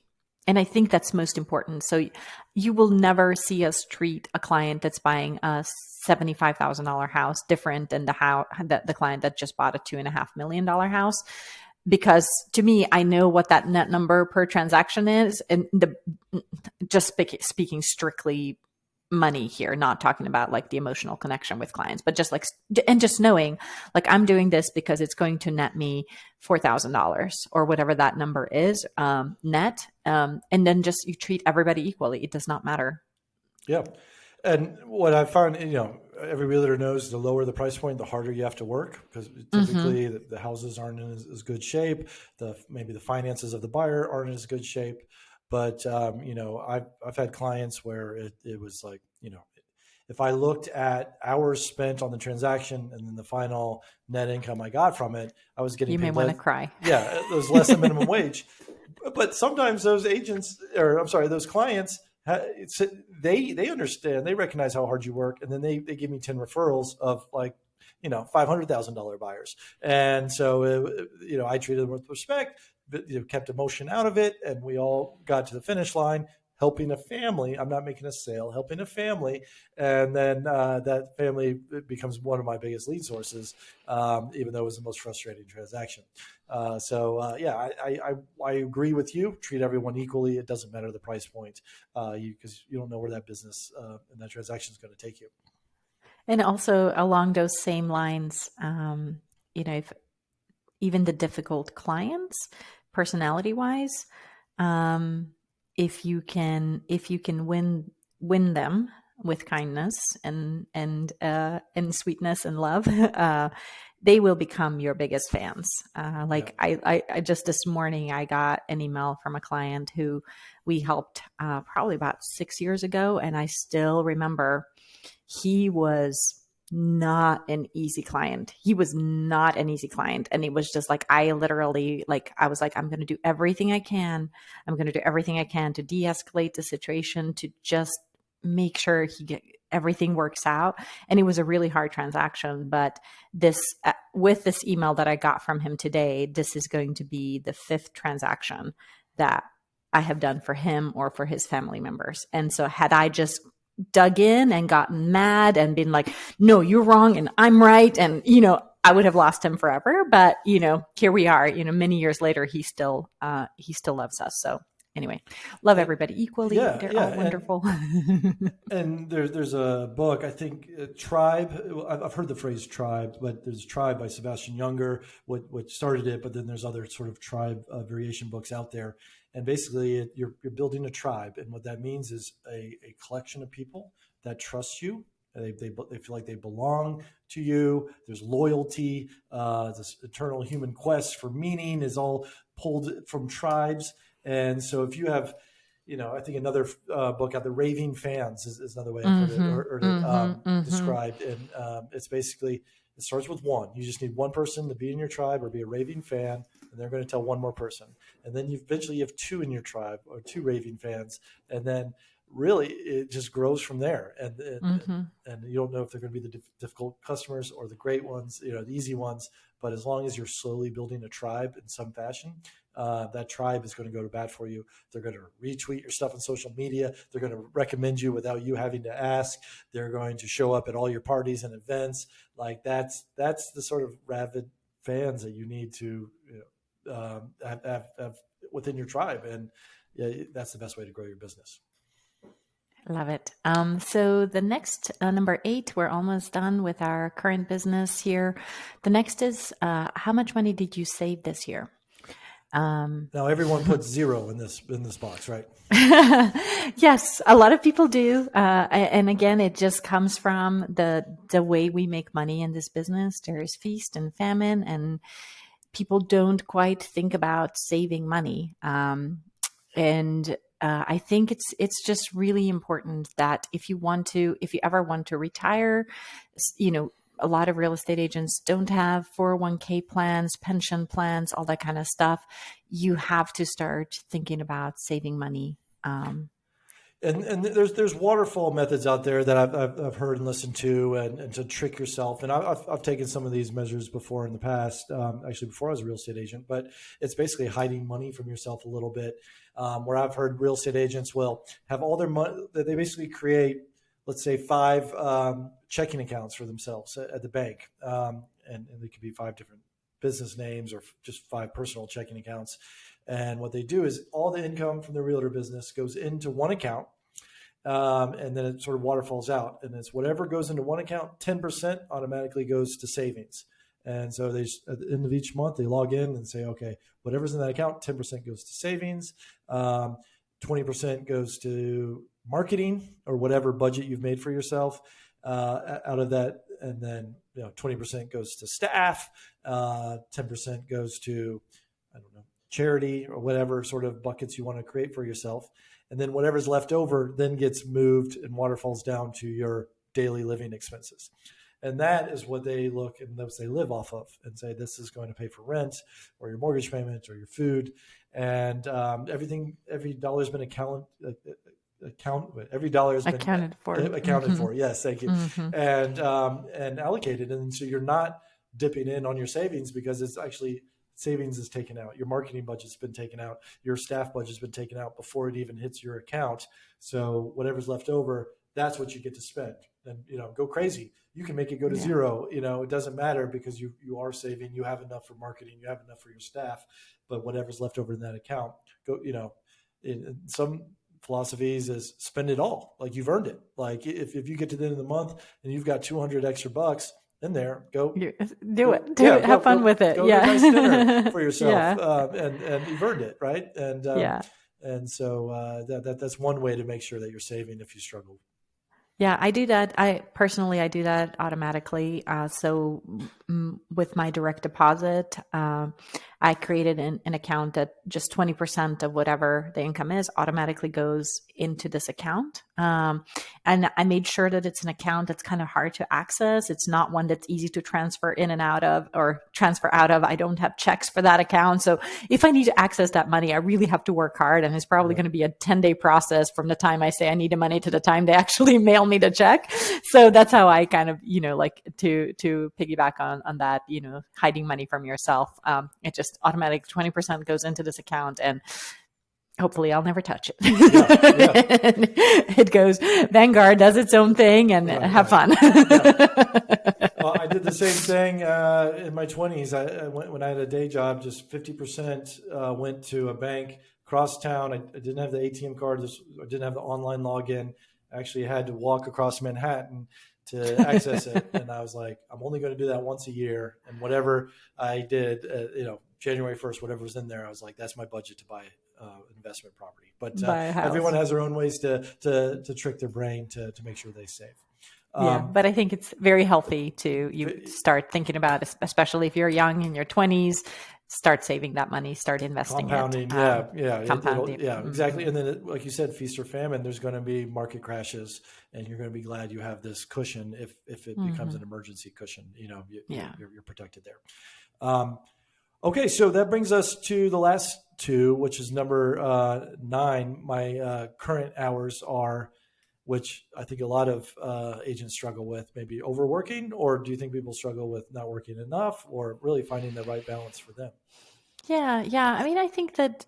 And I think that's most important. So you will never see us treat a client that's buying a $75,000 house different than the client that just bought a $2.5 million house. Because to me, I know what that net number per transaction is, and speaking strictly money here, not talking about like the emotional connection with clients, but just knowing like I'm doing this because it's going to net me $4,000 or whatever that number is net, and then just you treat everybody equally. It does not matter. Yeah, and what I found, every realtor knows the lower the price point, the harder you have to work, because typically the houses aren't in as good shape. Maybe the finances of the buyer aren't in as good shape. But, I've had clients where it was like, if I looked at hours spent on the transaction and then the final net income I got from it, I was getting You may want to cry. Yeah, it was less than minimum wage. But sometimes those those clients, they understand, they recognize how hard you work, and then they give me 10 referrals of like, $500,000 buyers. And so, I treated them with respect, but kept emotion out of it, and we all got to the finish line, helping a family. I'm not making a sale, helping a family, and then that family becomes one of my biggest lead sources, even though it was the most frustrating transaction. I agree with you. Treat everyone equally. It doesn't matter the price point, because you don't know where that business and that transaction is going to take you. And also along those same lines, if even the difficult clients, personality wise, if you can win them with kindness and sweetness and love, they will become your biggest fans. I just this morning I got an email from a client who we helped probably about 6 years ago, and I still remember he was not an easy client. And it was just like, I was like, I'm going to do everything I can. I'm going to do everything I can to de-escalate the situation, to just make sure everything works out. And it was a really hard transaction, but this, with this email that I got from him today, this is going to be the 5th transaction that I have done for him or for his family members. And so had I just dug in and gotten mad and been like, no, you're wrong and I'm right, and, I would have lost him forever. But, here we are, many years later, he still loves us. So anyway, love everybody equally. Yeah, They're yeah, all wonderful. And there's a book, I think, Tribe. I've heard the phrase tribe, but there's Tribe by Sebastian Junger, what started it. But then there's other sort of tribe variation books out there. And basically, you're building a tribe, and what that means is a collection of people that trust you. They feel like they belong to you. There's loyalty. This eternal human quest for meaning is all pulled from tribes. And so if you have, I think another book out, The Raving Fans is another way I've heard it described. And it's basically, it starts with one. You just need one person to be in your tribe or be a raving fan, and they're going to tell one more person. And then eventually you have 2 in your tribe, or 2 raving fans. And then really it just grows from there. And you don't know if they're going to be the difficult customers or the great ones, the easy ones. But as long as you're slowly building a tribe in some fashion, that tribe is going to go to bat for you. They're going to retweet your stuff on social media. They're going to recommend you without you having to ask. They're going to show up at all your parties and events. Like that's the sort of rabid fans that you need to have within your tribe. And that's the best way to grow your business. Love it. So the next, number 8, we're almost done with our current business here. The next is, how much money did you save this year? Now everyone puts 0 in this box, right? Yes, a lot of people do. And again, it just comes from the way we make money in this business. There is feast and famine, and people don't quite think about saving money. I think it's just really important that if you ever want to retire, a lot of real estate agents don't have 401k plans, pension plans, all that kind of stuff. You have to start thinking about saving money. And there's waterfall methods out there that I've heard and listened to, and to trick yourself. And I've taken some of these measures before in the past, actually before I was a real estate agent. But it's basically hiding money from yourself a little bit. Where I've heard real estate agents will have all their money. They basically create, let's say, 5 checking accounts for themselves at the bank, and they could be 5 different business names or just 5 personal checking accounts. And what they do is all the income from the realtor business goes into one account, and then it sort of waterfalls out. And it's whatever goes into one account, 10% automatically goes to savings. And so they just, at the end of each month, they log in and say, okay, whatever's in that account, 10% goes to savings, 20% goes to marketing or whatever budget you've made for yourself out of that. And then 20% goes to staff, 10% goes to, I don't know, charity or whatever sort of buckets you want to create for yourself. And then whatever's left over then gets moved and waterfalls down to your daily living expenses. And that is what they look and those they live off of and say, this is going to pay for rent or your mortgage payment or your food. And every dollar has been accounted for. Yes, thank you. And allocated. And so you're not dipping in on your savings because it's actually savings is taken out. Your marketing budget's been taken out. Your staff budget's been taken out before it even hits your account. So whatever's left over, that's what you get to spend. And, go crazy. You can make it go to 0. It doesn't matter because you are saving. You have enough for marketing. You have enough for your staff. But whatever's left over in that account, in some philosophies is spend it all. Like you've earned it. Like if you get to the end of the month and you've got 200 extra bucks in there, do it. Have fun with it. Go get a nice dinner for yourself. And you've earned it. Right. And so that's one way to make sure that you're saving if you struggle. Yeah, I do that. I do that automatically. So with my direct deposit, I created an account that just 20% of whatever the income is automatically goes into this account. And I made sure that it's an account that's kind of hard to access. It's not one that's easy to transfer in and out of or transfer out of. I don't have checks for that account. So if I need to access that money, I really have to work hard. And it's probably going to be a 10-day process from the time I say I need the money to the time they actually mail me the check. So that's how I kind of, like to piggyback on that, hiding money from yourself. It just automatic 20% goes into this account, and hopefully I'll never touch it. It goes, Vanguard does its own thing, and have fun. Well, I did the same thing in my 20s. When I had a day job, just 50% went to a bank across town. I didn't have the ATM card. I didn't have the online login. I actually had to walk across Manhattan to access it. And I was like, I'm only going to do that once a year. And whatever I did, January 1st, whatever was in there, I was like, that's my budget to buy investment property. But everyone has their own ways to trick their brain to make sure they save. But I think it's very healthy to start thinking about, especially if you're young in your 20s, start saving that money, start investing compounding, compounding. Exactly. And then, like you said, feast or famine, there's going to be market crashes, and you're going to be glad you have this cushion if it becomes an emergency cushion. You're protected there. Okay, so that brings us to the last two, which is number 9. My current hours are, which I think a lot of agents struggle with, maybe overworking, or do you think people struggle with not working enough, or really finding the right balance for them? Yeah. I mean, I think that,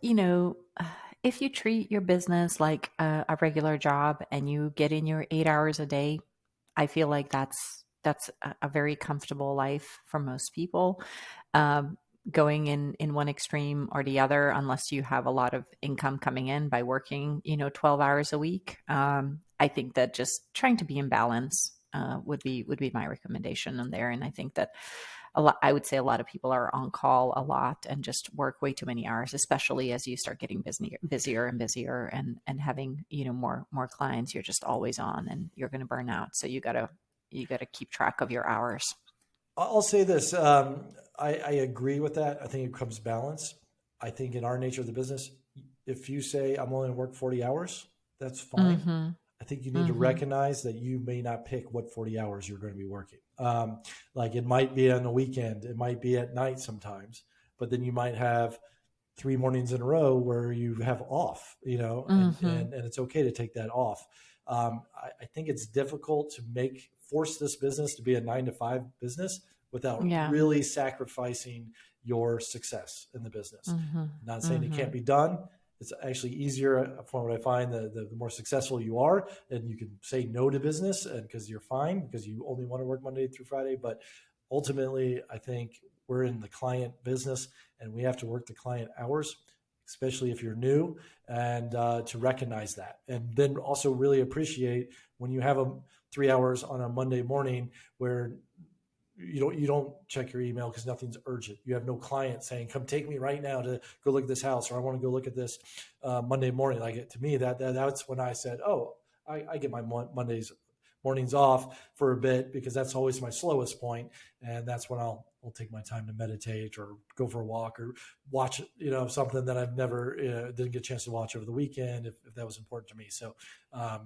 if you treat your business like a regular job and you get in your 8 hours a day, I feel like that's a very comfortable life for most people. Going in one extreme or the other, unless you have a lot of income coming in by working, 12 hours a week. I think that just trying to be in balance would be my recommendation on there. And I think that I would say a lot of people are on call a lot and just work way too many hours, especially as you start getting busier and busier and having, more clients. You're just always on, and you're going to burn out. So you gotta keep track of your hours. I'll say this. I agree with that. I think it comes balance. I think in our nature of the business, if you say I'm only going to work 40 hours, that's fine. Mm-hmm. I think you need to recognize that you may not pick what 40 hours you're going to be working. Like it might be on the weekend, it might be at night sometimes, but then you might have 3 mornings in a row where you have off, and it's okay to take that off. I think it's difficult to force this business to be a 9-to-5 business without really sacrificing your success in the business. Not saying it can't be done. It's actually easier from what I find, the more successful you are, and you can say no to business and because you're fine, because you only want to work Monday through Friday. But ultimately, I think we're in the client business and we have to work the client hours, especially if you're new, and to recognize that. And then also really appreciate when you have 3 hours on a Monday morning where you don't check your email because nothing's urgent. You have no client saying, come take me right now to go look at this house, or I want to go look at this Monday morning. Like to me, that's when I said, I get my Mondays mornings off for a bit, because that's always my slowest point. And that's when I'll take my time to meditate or go for a walk or watch, something that I've never didn't get a chance to watch over the weekend if that was important to me. So I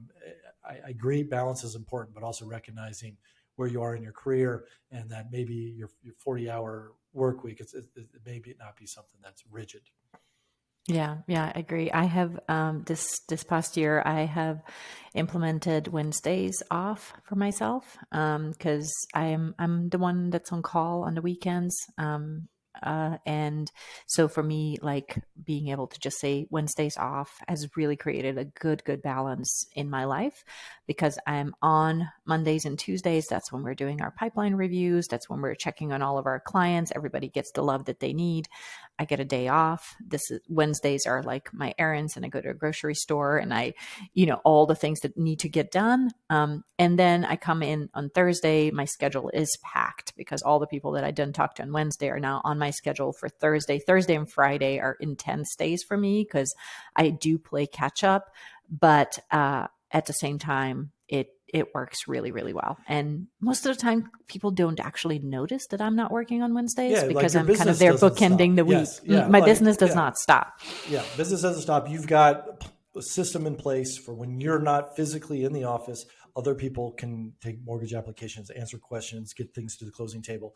agree, balance is important, but also recognizing where you are in your career and that maybe your 40-hour work week, it may not be something that's rigid. Yeah, I agree. I have this past year, I have implemented Wednesdays off for myself because I'm the one that's on call on the weekends. And so for me, like being able to just say Wednesdays off has really created a good balance in my life, because I'm on Mondays and Tuesdays. That's when we're doing our pipeline reviews. That's when we're checking on all of our clients. Everybody gets the love that they need. I get a day off. Wednesdays are like my errands, and I go to a grocery store and I, all the things that need to get done. And then I come in on Thursday, my schedule is packed because all the people that I didn't talk to on Wednesday are now on my schedule for Thursday. Thursday and Friday are intense days for me because I do play catch up, but at the same time, it it works really, really well. And most of the time, people don't actually notice that I'm not working on Wednesdays Yeah, like because your I'm kind of business there doesn't bookending stop. the week. Yes, yeah, My like, business does yeah. not stop. Yeah, business doesn't stop. You've got a system in place for when you're not physically in the office, other people can take mortgage applications, answer questions, get things to the closing table.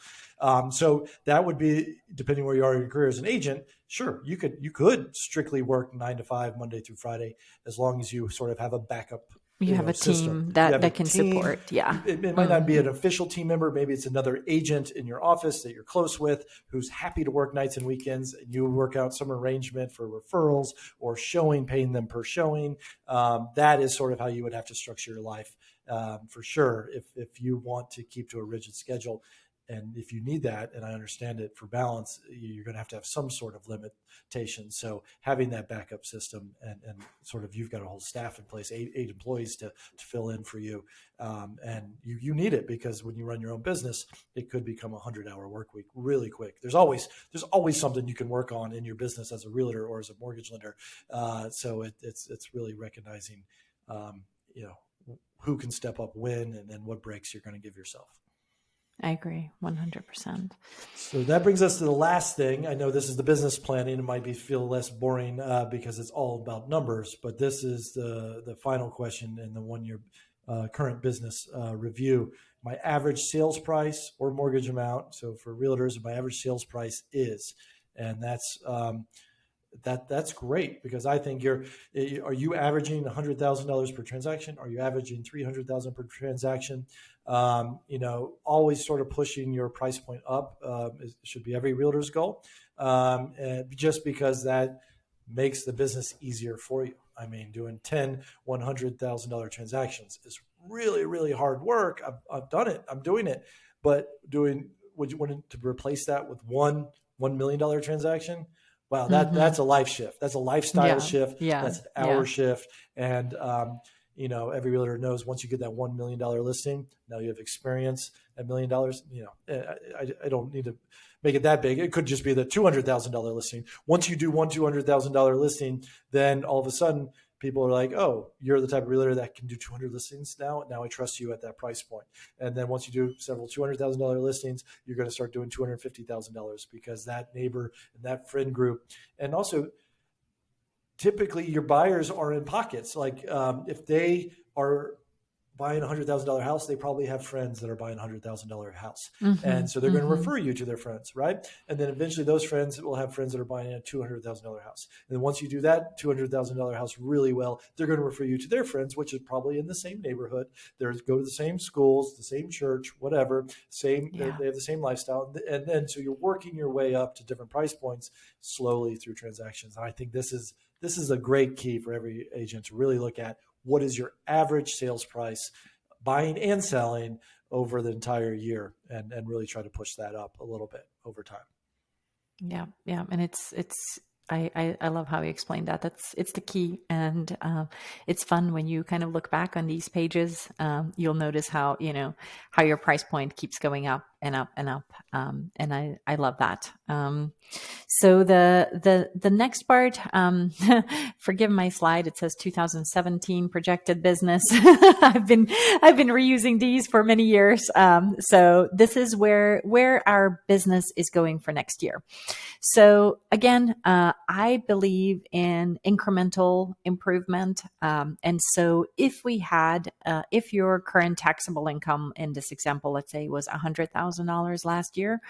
So that would be, depending where you are in your career as an agent, sure, you could strictly work 9 to 5, Monday through Friday, as long as you sort of have a backup You have a system. team You have a that can team. support. Yeah. It might not be an official team member. Maybe it's another agent in your office that you're close with who's happy to work nights and weekends. And you work out some arrangement for referrals or paying them per showing. That is sort of how you would have to structure your life for sure if you want to keep to a rigid schedule. And if you need that, and I understand it, for balance, you're going to have some sort of limitation. So having that backup system and sort of, you've got a whole staff in place, eight employees to fill in for you. And you need it, because when you run your own business, it could become a 100-hour work week really quick. There's always something you can work on in your business as a realtor or as a mortgage lender. So it's really recognizing, who can step up when, and then what breaks you're going to give yourself. I agree 100%. So that brings us to the last thing. I know this is the business planning. It might feel less boring because it's all about numbers, but this is the final question in the 1-year current business review. My average sales price or mortgage amount. So for realtors, my average sales price is, and that's that's great, because I think are you averaging $100,000 per transaction? Are you averaging $300,000 per transaction? Always sort of pushing your price point up should be every realtor's goal, and just because that makes the business easier for you. I mean, doing $100,000 transactions is really, really hard work. I've done it. I'm doing it. But would you want to replace that with $1 million transaction? Wow, that's a life shift. That's a lifestyle shift. Yeah. That's an hour shift. And, every realtor knows, once you get that $1 million listing, now you have experience at $1 million. I don't need to make it that big. It could just be the $200,000 listing. Once you do one $200,000 listing, then all of a sudden people are like, oh, you're the type of realtor that can do 200 listings now. Now I trust you at that price point. And then once you do several $200,000 listings, you're going to start doing $250,000, because that neighbor and that friend group, and also typically your buyers are in pockets. Like if they are buying a $100,000 house, they probably have friends that are buying a $100,000 house. And so they're going to refer you to their friends, right? And then eventually those friends will have friends that are buying a $200,000 house. And then once you do that $200,000 house really well, they're going to refer you to their friends, which is probably in the same neighborhood. They go to the same schools, the same church, whatever, they have the same lifestyle. And then, so you're working your way up to different price points slowly through transactions. And I think this is a great key for every agent to really look at. What is your average sales price, buying and selling, over the entire year, and really try to push that up a little bit over time. Yeah. And I love how you explained that. It's the key. And it's fun when you kind of look back on these pages. You'll notice how your price point keeps going up and up and up. And I love that. So the next part, forgive my slide. It says 2017 projected business. I've been reusing these for many years. So this is where our business is going for next year. So again, I believe in incremental improvement. And so if your current taxable income in this example, let's say, was $100,000 last year,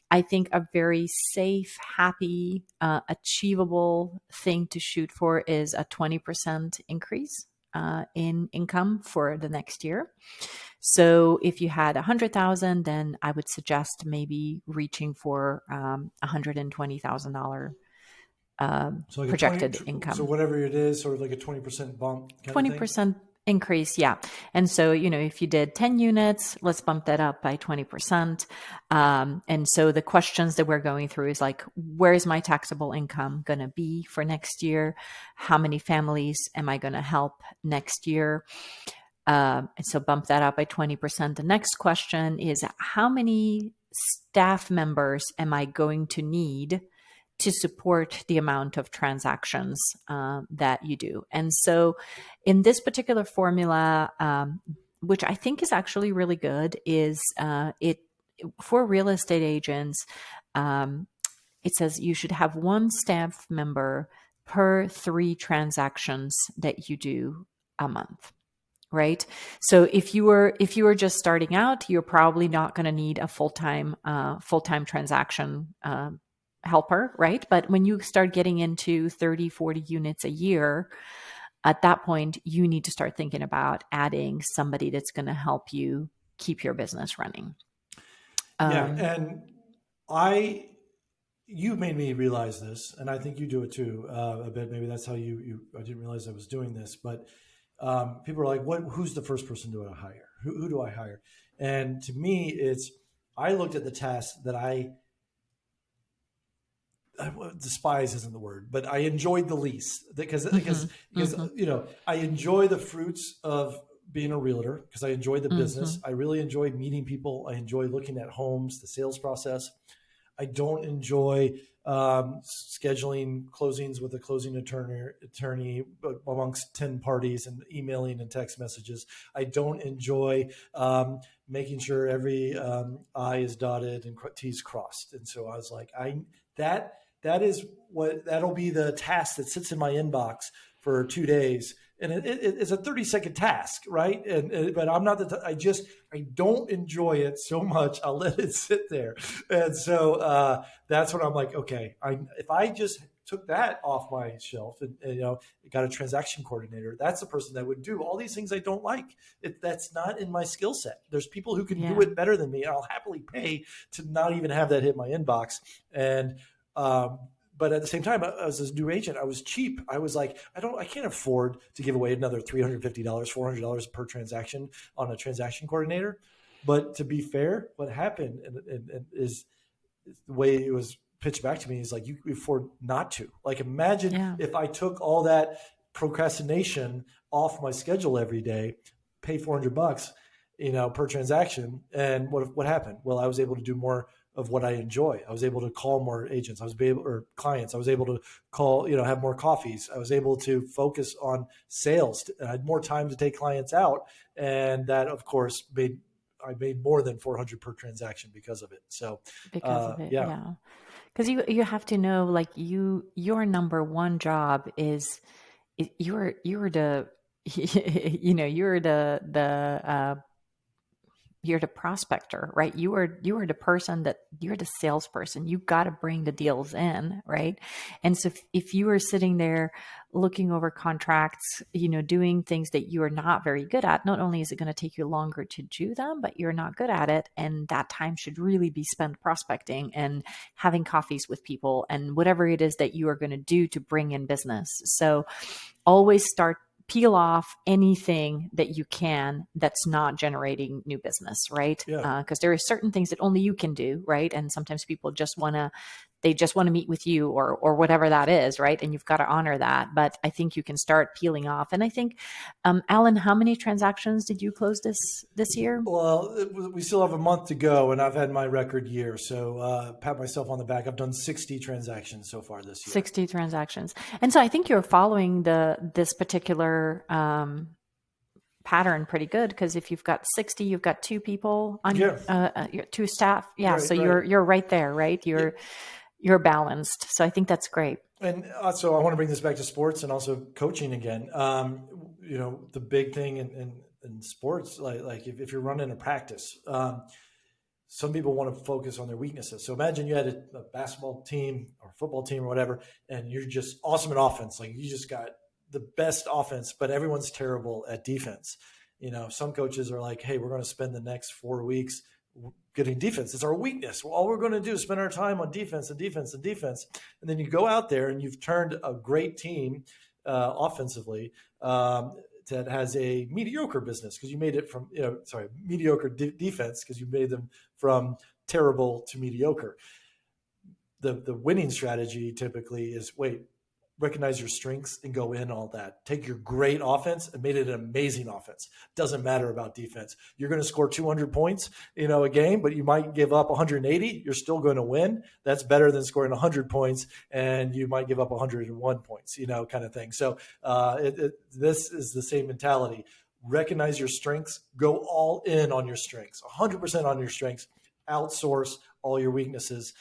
I think a very safe, happy, achievable thing to shoot for is a 20% increase in income for the next year. So if you had 100,000, then I would suggest maybe reaching for $120,000 So like projected income. So whatever it is, sort of like a 20% bump. 20% increase, yeah. And so, if you did 10 units, let's bump that up by 20%. And so the questions that we're going through is like, where is my taxable income going to be for next year? How many families am I going to help next year? And so bump that up by 20%. The next question is, how many staff members am I going to need to support the amount of transactions that you do? And so in this particular formula, which I think is actually really good, is it for real estate agents. It says you should have one staff member per 3 transactions that you do a month. Right. So if you were just starting out, you're probably not going to need a full-time transaction helper. Right. But when you start getting into 30, 40 units a year, at that point, you need to start thinking about adding somebody that's going to help you keep your business running. And you made me realize this, and I think you do it too, a bit. Maybe that's how I didn't realize I was doing this, but people are like, who's the first person do I hire? Who do I hire? And to me, I looked at the task that I despise isn't the word, but I enjoyed the least because I enjoy the fruits of being a realtor because I enjoy the business. I really enjoy meeting people. I enjoy looking at homes, the sales process. I don't enjoy scheduling closings with a closing attorney amongst 10 parties and emailing and text messages. I don't enjoy making sure every I is dotted and T is crossed. And so I was like, that'll be the task that sits in my inbox for 2 days. And it's a 30-second task, right? But I'm not I don't enjoy it so much. I'll let it sit there. And so that's when I'm like, okay, if I just took that off my shelf and got a transaction coordinator, that's the person that would do all these things I don't like. That's not in my skill set. There's people who can do it better than me. I'll happily pay to not even have that hit my inbox. And but at the same time, as a new agent, I was cheap. I was like, I can't afford to give away another $350, $400 per transaction on a transaction coordinator. But to be fair, what happened and is the way it was pitched back to me is like, you afford not to. Like, imagine if I took all that procrastination off my schedule every day, pay $400, per transaction. And what happened? Well, I was able to do more of what I enjoy. I was able to call more agents. Or clients. I was able to call, have more coffees. I was able to focus on sales. I had more time to take clients out. And that, of course, I made more than 400 per transaction because of it. So because of it. Yeah. Because you have to know, like, your number one job is you're the you're the prospector, right? You are the person you're the salesperson. You got to bring the deals in, right? And so if you are sitting there looking over contracts, doing things that you are not very good at, not only is it going to take you longer to do them, but you're not good at it. And that time should really be spent prospecting and having coffees with people and whatever it is that you are going to do to bring in business. So always peel off anything that you can that's not generating new business, right? Because there are certain things that only you can do, right? And sometimes people just want to meet with you or whatever that is, right? And you've got to honor that. But I think you can start peeling off. And I think, Alan, how many transactions did you close this year? Well, we still have a month to go, and I've had my record year. So pat myself on the back. I've done 60 transactions so far this year. 60 transactions. And so I think you're following this particular pattern pretty good, because if you've got 60, you've got 2 people on your 2 staff. Yeah. Right, so you're right there, right? You're balanced. So I think that's great. And so I want to bring this back to sports and also coaching again. The big thing in sports, like if you're running a practice, some people want to focus on their weaknesses. So imagine you had a basketball team or football team or whatever, and you're just awesome at offense. Like, you just got the best offense, but everyone's terrible at defense. Some coaches are like, hey, we're going to spend the next 4 weeks getting defense. It's our weakness. Well, all we're going to do is spend our time on defense and defense and defense. And then you go out there and you've turned a great team offensively that has a mediocre business because you made it from, mediocre defense because you made them from terrible to mediocre. The winning strategy typically is recognize your strengths and go in all that. Take your great offense and made it an amazing offense. Doesn't matter about defense. You're going to score 200 points, a game, but you might give up 180. You're still going to win. That's better than scoring 100 points and you might give up 101 points, kind of thing. So this is the same mentality. recognize your strengths, go all in on your strengths, 100% on your strengths, outsource all your weaknesses.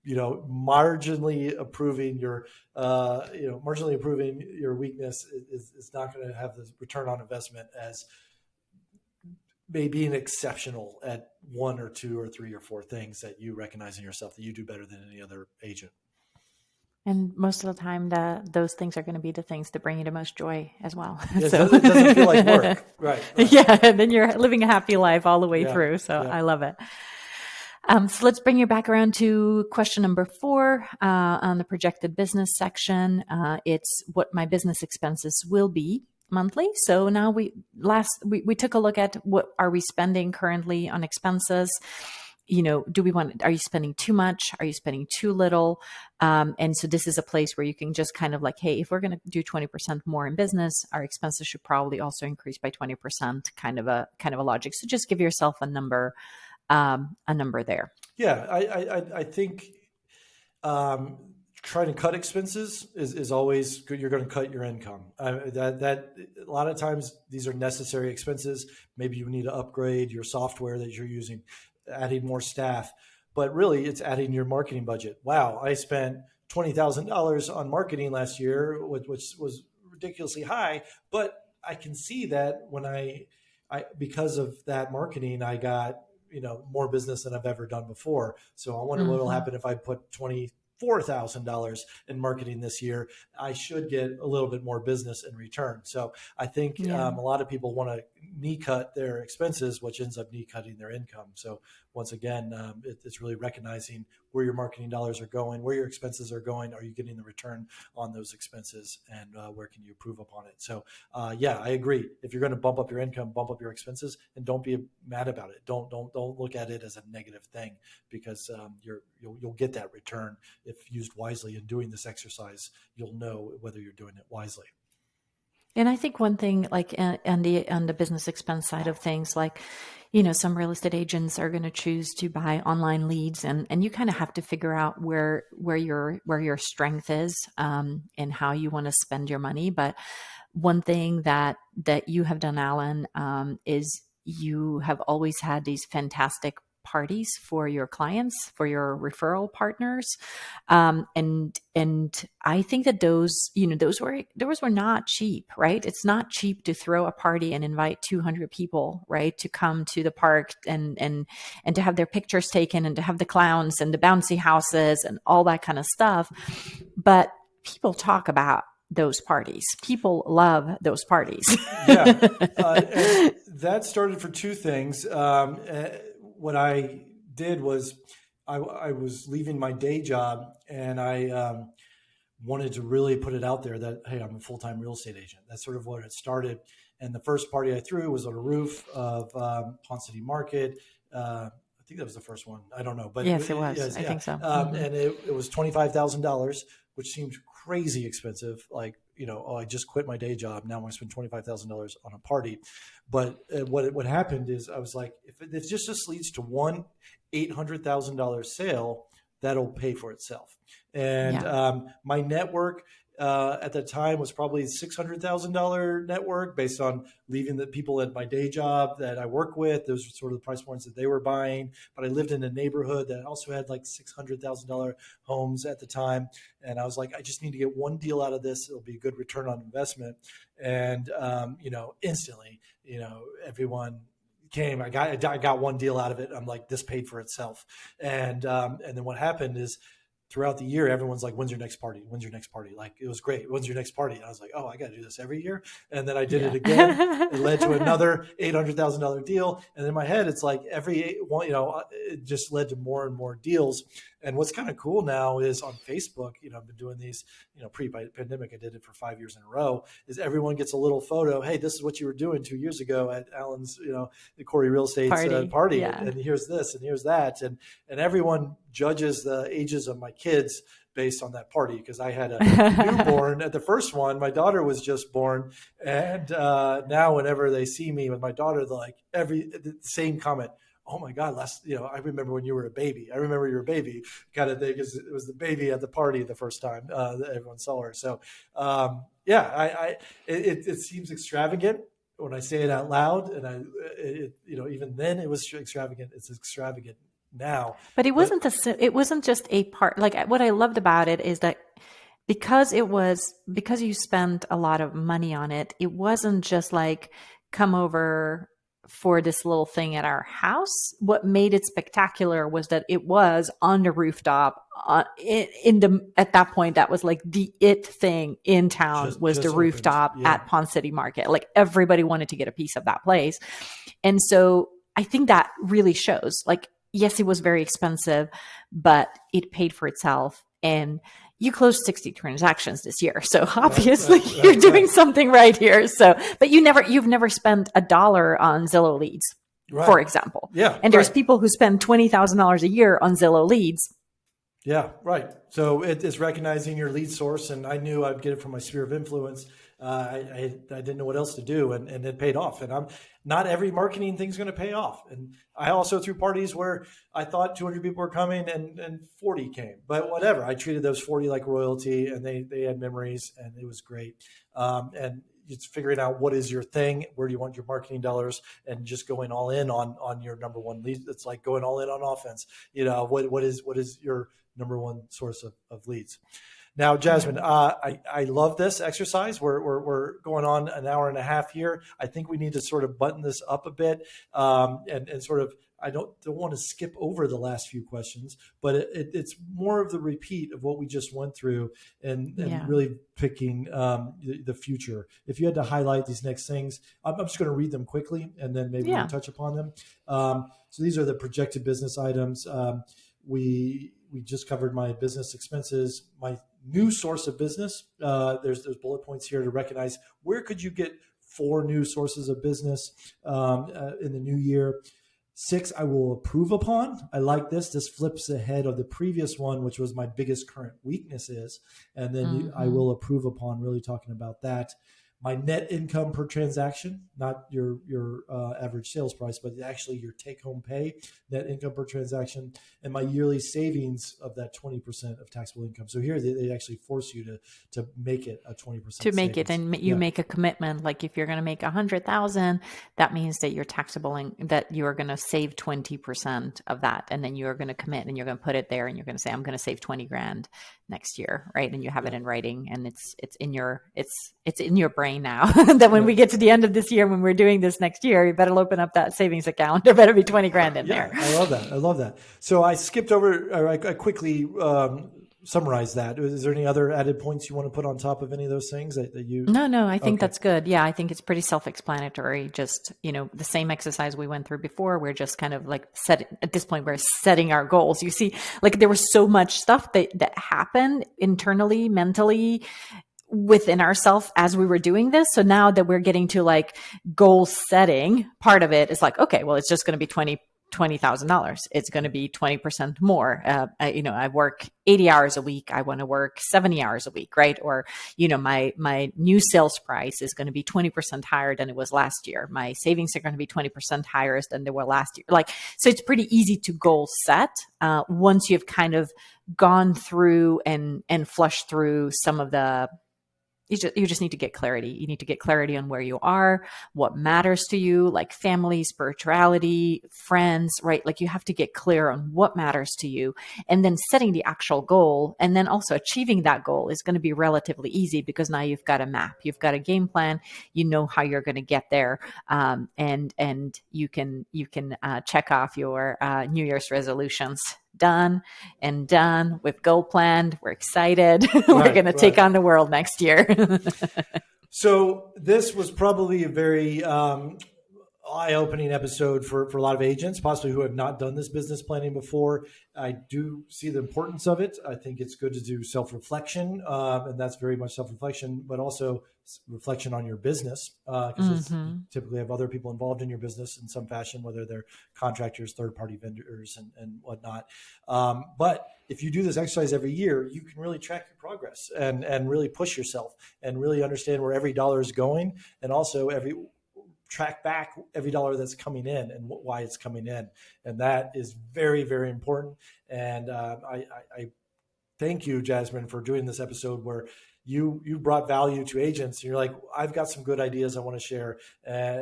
Marginally improving your weakness is not going to have the return on investment as maybe an exceptional at one or two or three or four things that you recognize in yourself that you do better than any other agent. And most of the time, those things are going to be the things that bring you the most joy as well. Yeah, so it doesn't feel like work. Right. Yeah, and then you're living a happy life all the way through. So I love it. So let's bring you back around to question number 4 on the projected business section. It's what my business expenses will be monthly. So now we took a look at what are we spending currently on expenses. Are you spending too much? Are you spending too little? And so this is a place where you can just kind of like, hey, if we're going to do 20% more in business, our expenses should probably also increase by 20%, kind of a logic. So just give yourself a number there. Yeah. I think, trying to cut expenses is always good. You're going to cut your income. That a lot of times these are necessary expenses. Maybe you need to upgrade your software that you're using, adding more staff, but really it's adding your marketing budget. Wow. I spent $20,000 on marketing last year, which was ridiculously high, but I can see that when I because of that marketing, I got, more business than I've ever done before. So I wonder what will happen if I put $24,000 in marketing this year. I should get a little bit more business in return. So I think a lot of people want to knee cut their expenses, which ends up knee cutting their income. So once again, it's really recognizing where your marketing dollars are going, where your expenses are going. Are you getting the return on those expenses, and where can you improve upon it? So I agree. If you're going to bump up your income, bump up your expenses, and don't be mad about it. Don't look at it as a negative thing, because you'll get that return if used wisely. In doing this exercise, you'll know whether you're doing it wisely. And I think one thing, like on the business expense side of things, like, some real estate agents are going to choose to buy online leads, and you kind of have to figure out where your strength is, and how you want to spend your money. But one thing that you have done, Alan, is you have always had these fantastic parties for your clients, for your referral partners. And I think that those were not cheap, right? It's not cheap to throw a party and invite 200 people, right, to come to the park and to have their pictures taken, and to have the clowns and the bouncy houses and all that kind of stuff. But people talk about those parties. People love those parties. And that started for two things. What I did was I was leaving my day job, and I wanted to really put it out there that, hey, I'm a full-time real estate agent. That's sort of what it started. And the first party I threw was on a roof of Ponce City Market. I think that was the first one. I don't know. But yes, it was. I think so. And it was $25,000, which seemed crazy expensive. Like, I just quit my day job. Now I'm going to spend $25,000 on a party. But what happened is I was like, if this just leads to one $800,000 sale, that'll pay for itself. And my network at the time was probably $600,000 network, based on leaving the people at my day job that I work with. Those were sort of the price points that they were buying. But I lived in a neighborhood that also had like $600,000 homes at the time. And I was like, I just need to get one deal out of this. It'll be a good return on investment. And, instantly, everyone came. I got one deal out of it. I'm like, this paid for itself. And then what happened is, throughout the year, everyone's like, when's your next party? When's your next party? Like, it was great. When's your next party? And I was like, oh, I got to do this every year. And then I did it again. It led to another $800,000 deal. And in my head, it's like every one, it just led to more and more deals. And what's kind of cool now is on Facebook, I've been doing these, pre-pandemic, I did it for 5 years in a row, is everyone gets a little photo. Hey, this is what you were doing 2 years ago at Alan's, the Corey Real Estate's party. Yeah. And here's this and here's that. And everyone judges the ages of my kids based on that party, because I had a newborn at the first one. My daughter was just born. And now whenever they see me with my daughter, they're like, the same comment. Oh my God, I remember when you were a baby. I remember you were a baby, kind of thing, because it was the baby at the party the first time that everyone saw her. So, it seems extravagant when I say it out loud, and even then it was extravagant. It's extravagant now. But it wasn't just a part. Like what I loved about it is that because you spent a lot of money on it, it wasn't just like come over for this little thing at our house. What made it spectacular was that it was on the rooftop. At that point, that was like the it thing in town, was the rooftop at Pond City Market. Like everybody wanted to get a piece of that place, and so I think that really shows. Like, yes, it was very expensive, but it paid for itself. And you closed 60 transactions this year. So obviously you're doing something right here. So, but you've never spent $1 on Zillow leads, for example. Yeah. And there's people who spend $20,000 a year on Zillow leads. Yeah, right. So it's recognizing your lead source, and I knew I'd get it from my sphere of influence. I didn't know what else to do, and it paid off. And not every marketing thing's going to pay off. And I also threw parties where I thought 200 people were coming and 40 came, but whatever. I treated those 40 like royalty, and they had memories, and it was great. And it's figuring out what is your thing, where do you want your marketing dollars, and just going all in on your number one lead. It's like going all in on offense. What is your number one source of leads? Now, Jasmine, I love this exercise. We're going on an hour and a half here. I think we need to sort of button this up a bit, and sort of, I don't want to skip over the last few questions, but it's more of the repeat of what we just went through, and really picking the future. If you had to highlight these next things, I'm just going to read them quickly, and then maybe we'll touch upon them. So these are the projected business items. We just covered my business expenses, my new source of business. There's bullet points here to recognize where could you get 4 new sources of business in the new year. 6, I will approve upon. I like this. This flips ahead of the previous one, which was my biggest current weakness is. And then I will approve upon, really talking about that. My net income per transaction, not your average sales price, but actually your take-home pay, net income per transaction, and my yearly savings of that 20% of taxable income. So here they actually force you to make it a 20%. To make it, and you make a commitment. Like if you're going to make 100,000, that means that you're taxable, that you are going to save 20% of that, and then you are going to commit, and you're going to put it there, and you're going to say, I'm going to save 20 grand next year, right? And you have it in writing, and it's in your brain now that when we get to the end of this year, when we're doing this next year, you better open up that savings account. There better be 20 grand in there. I love that. So I skipped over, or I quickly summarized that. Is there any other added points you want to put on top of any of those things that you? No, I think that's good. Yeah, I think it's pretty self-explanatory. Just, the same exercise we went through before. We're just kind of like at this point, we're setting our goals. You see, like there was so much stuff that happened internally, mentally, within ourselves as we were doing this. So now that we're getting to like goal setting, part of it is like, okay, well, it's just going to be $20,000. It's going to be 20% more. I work 80 hours a week. I want to work 70 hours a week, right? Or, my new sales price is going to be 20% higher than it was last year. My savings are going to be 20% higher than they were last year. So it's pretty easy to goal set once you've kind of gone through and flushed through some of the. You just need to get clarity. You need to get clarity on where you are, what matters to you, like family, spirituality, friends, right? Like you have to get clear on what matters to you, and then setting the actual goal, and then also achieving that goal is going to be relatively easy because now you've got a map, you've got a game plan, you know how you're going to get there, and you can check off your New Year's resolutions. Done. We've goal planned. We're excited. We're going to take on the world next year. So this was probably a very eye-opening episode for a lot of agents, possibly who have not done this business planning before. I do see the importance of it. I think it's good to do self-reflection, and that's very much self-reflection, but also reflection on your business, because you typically have other people involved in your business in some fashion, whether they're contractors, third-party vendors, and whatnot. But if you do this exercise every year, you can really track your progress and really push yourself and really understand where every dollar is going, and also track back every dollar that's coming in and why it's coming in. And that is very, very important. And I thank you, Jasmine, for doing this episode where you brought value to agents. You're like, I've got some good ideas I want to share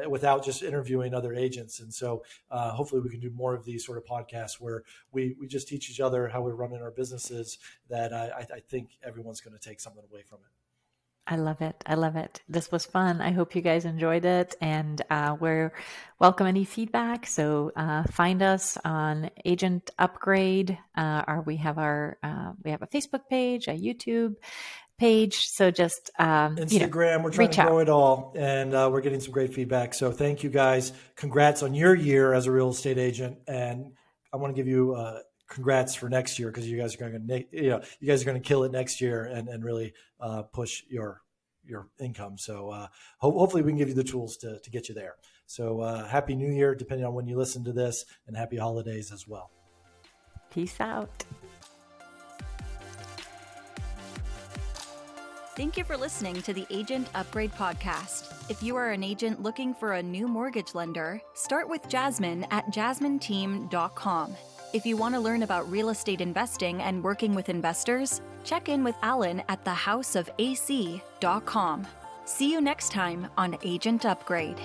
without just interviewing other agents. And so hopefully we can do more of these sort of podcasts where we just teach each other how we're running our businesses, that I think everyone's going to take something away from it. I love it. I love it. This was fun. I hope you guys enjoyed it, and we're welcome any feedback. So find us on Agent Upgrade. We have a Facebook page, a YouTube page. So just Instagram. We're trying to grow it all, and we're getting some great feedback. So thank you guys. Congrats on your year as a real estate agent, and I want to give you congrats for next year, because you guys are going to kill it next year and really push your income. So hopefully we can give you the tools to get you there. So happy New Year, depending on when you listen to this, and happy holidays as well. Peace out. Thank you for listening to the Agent Upgrade Podcast. If you are an agent looking for a new mortgage lender, start with Jasmine at jasmineteam.com. If you want to learn about real estate investing and working with investors, check in with Alan at thehouseofac.com. See you next time on Agent Upgrade.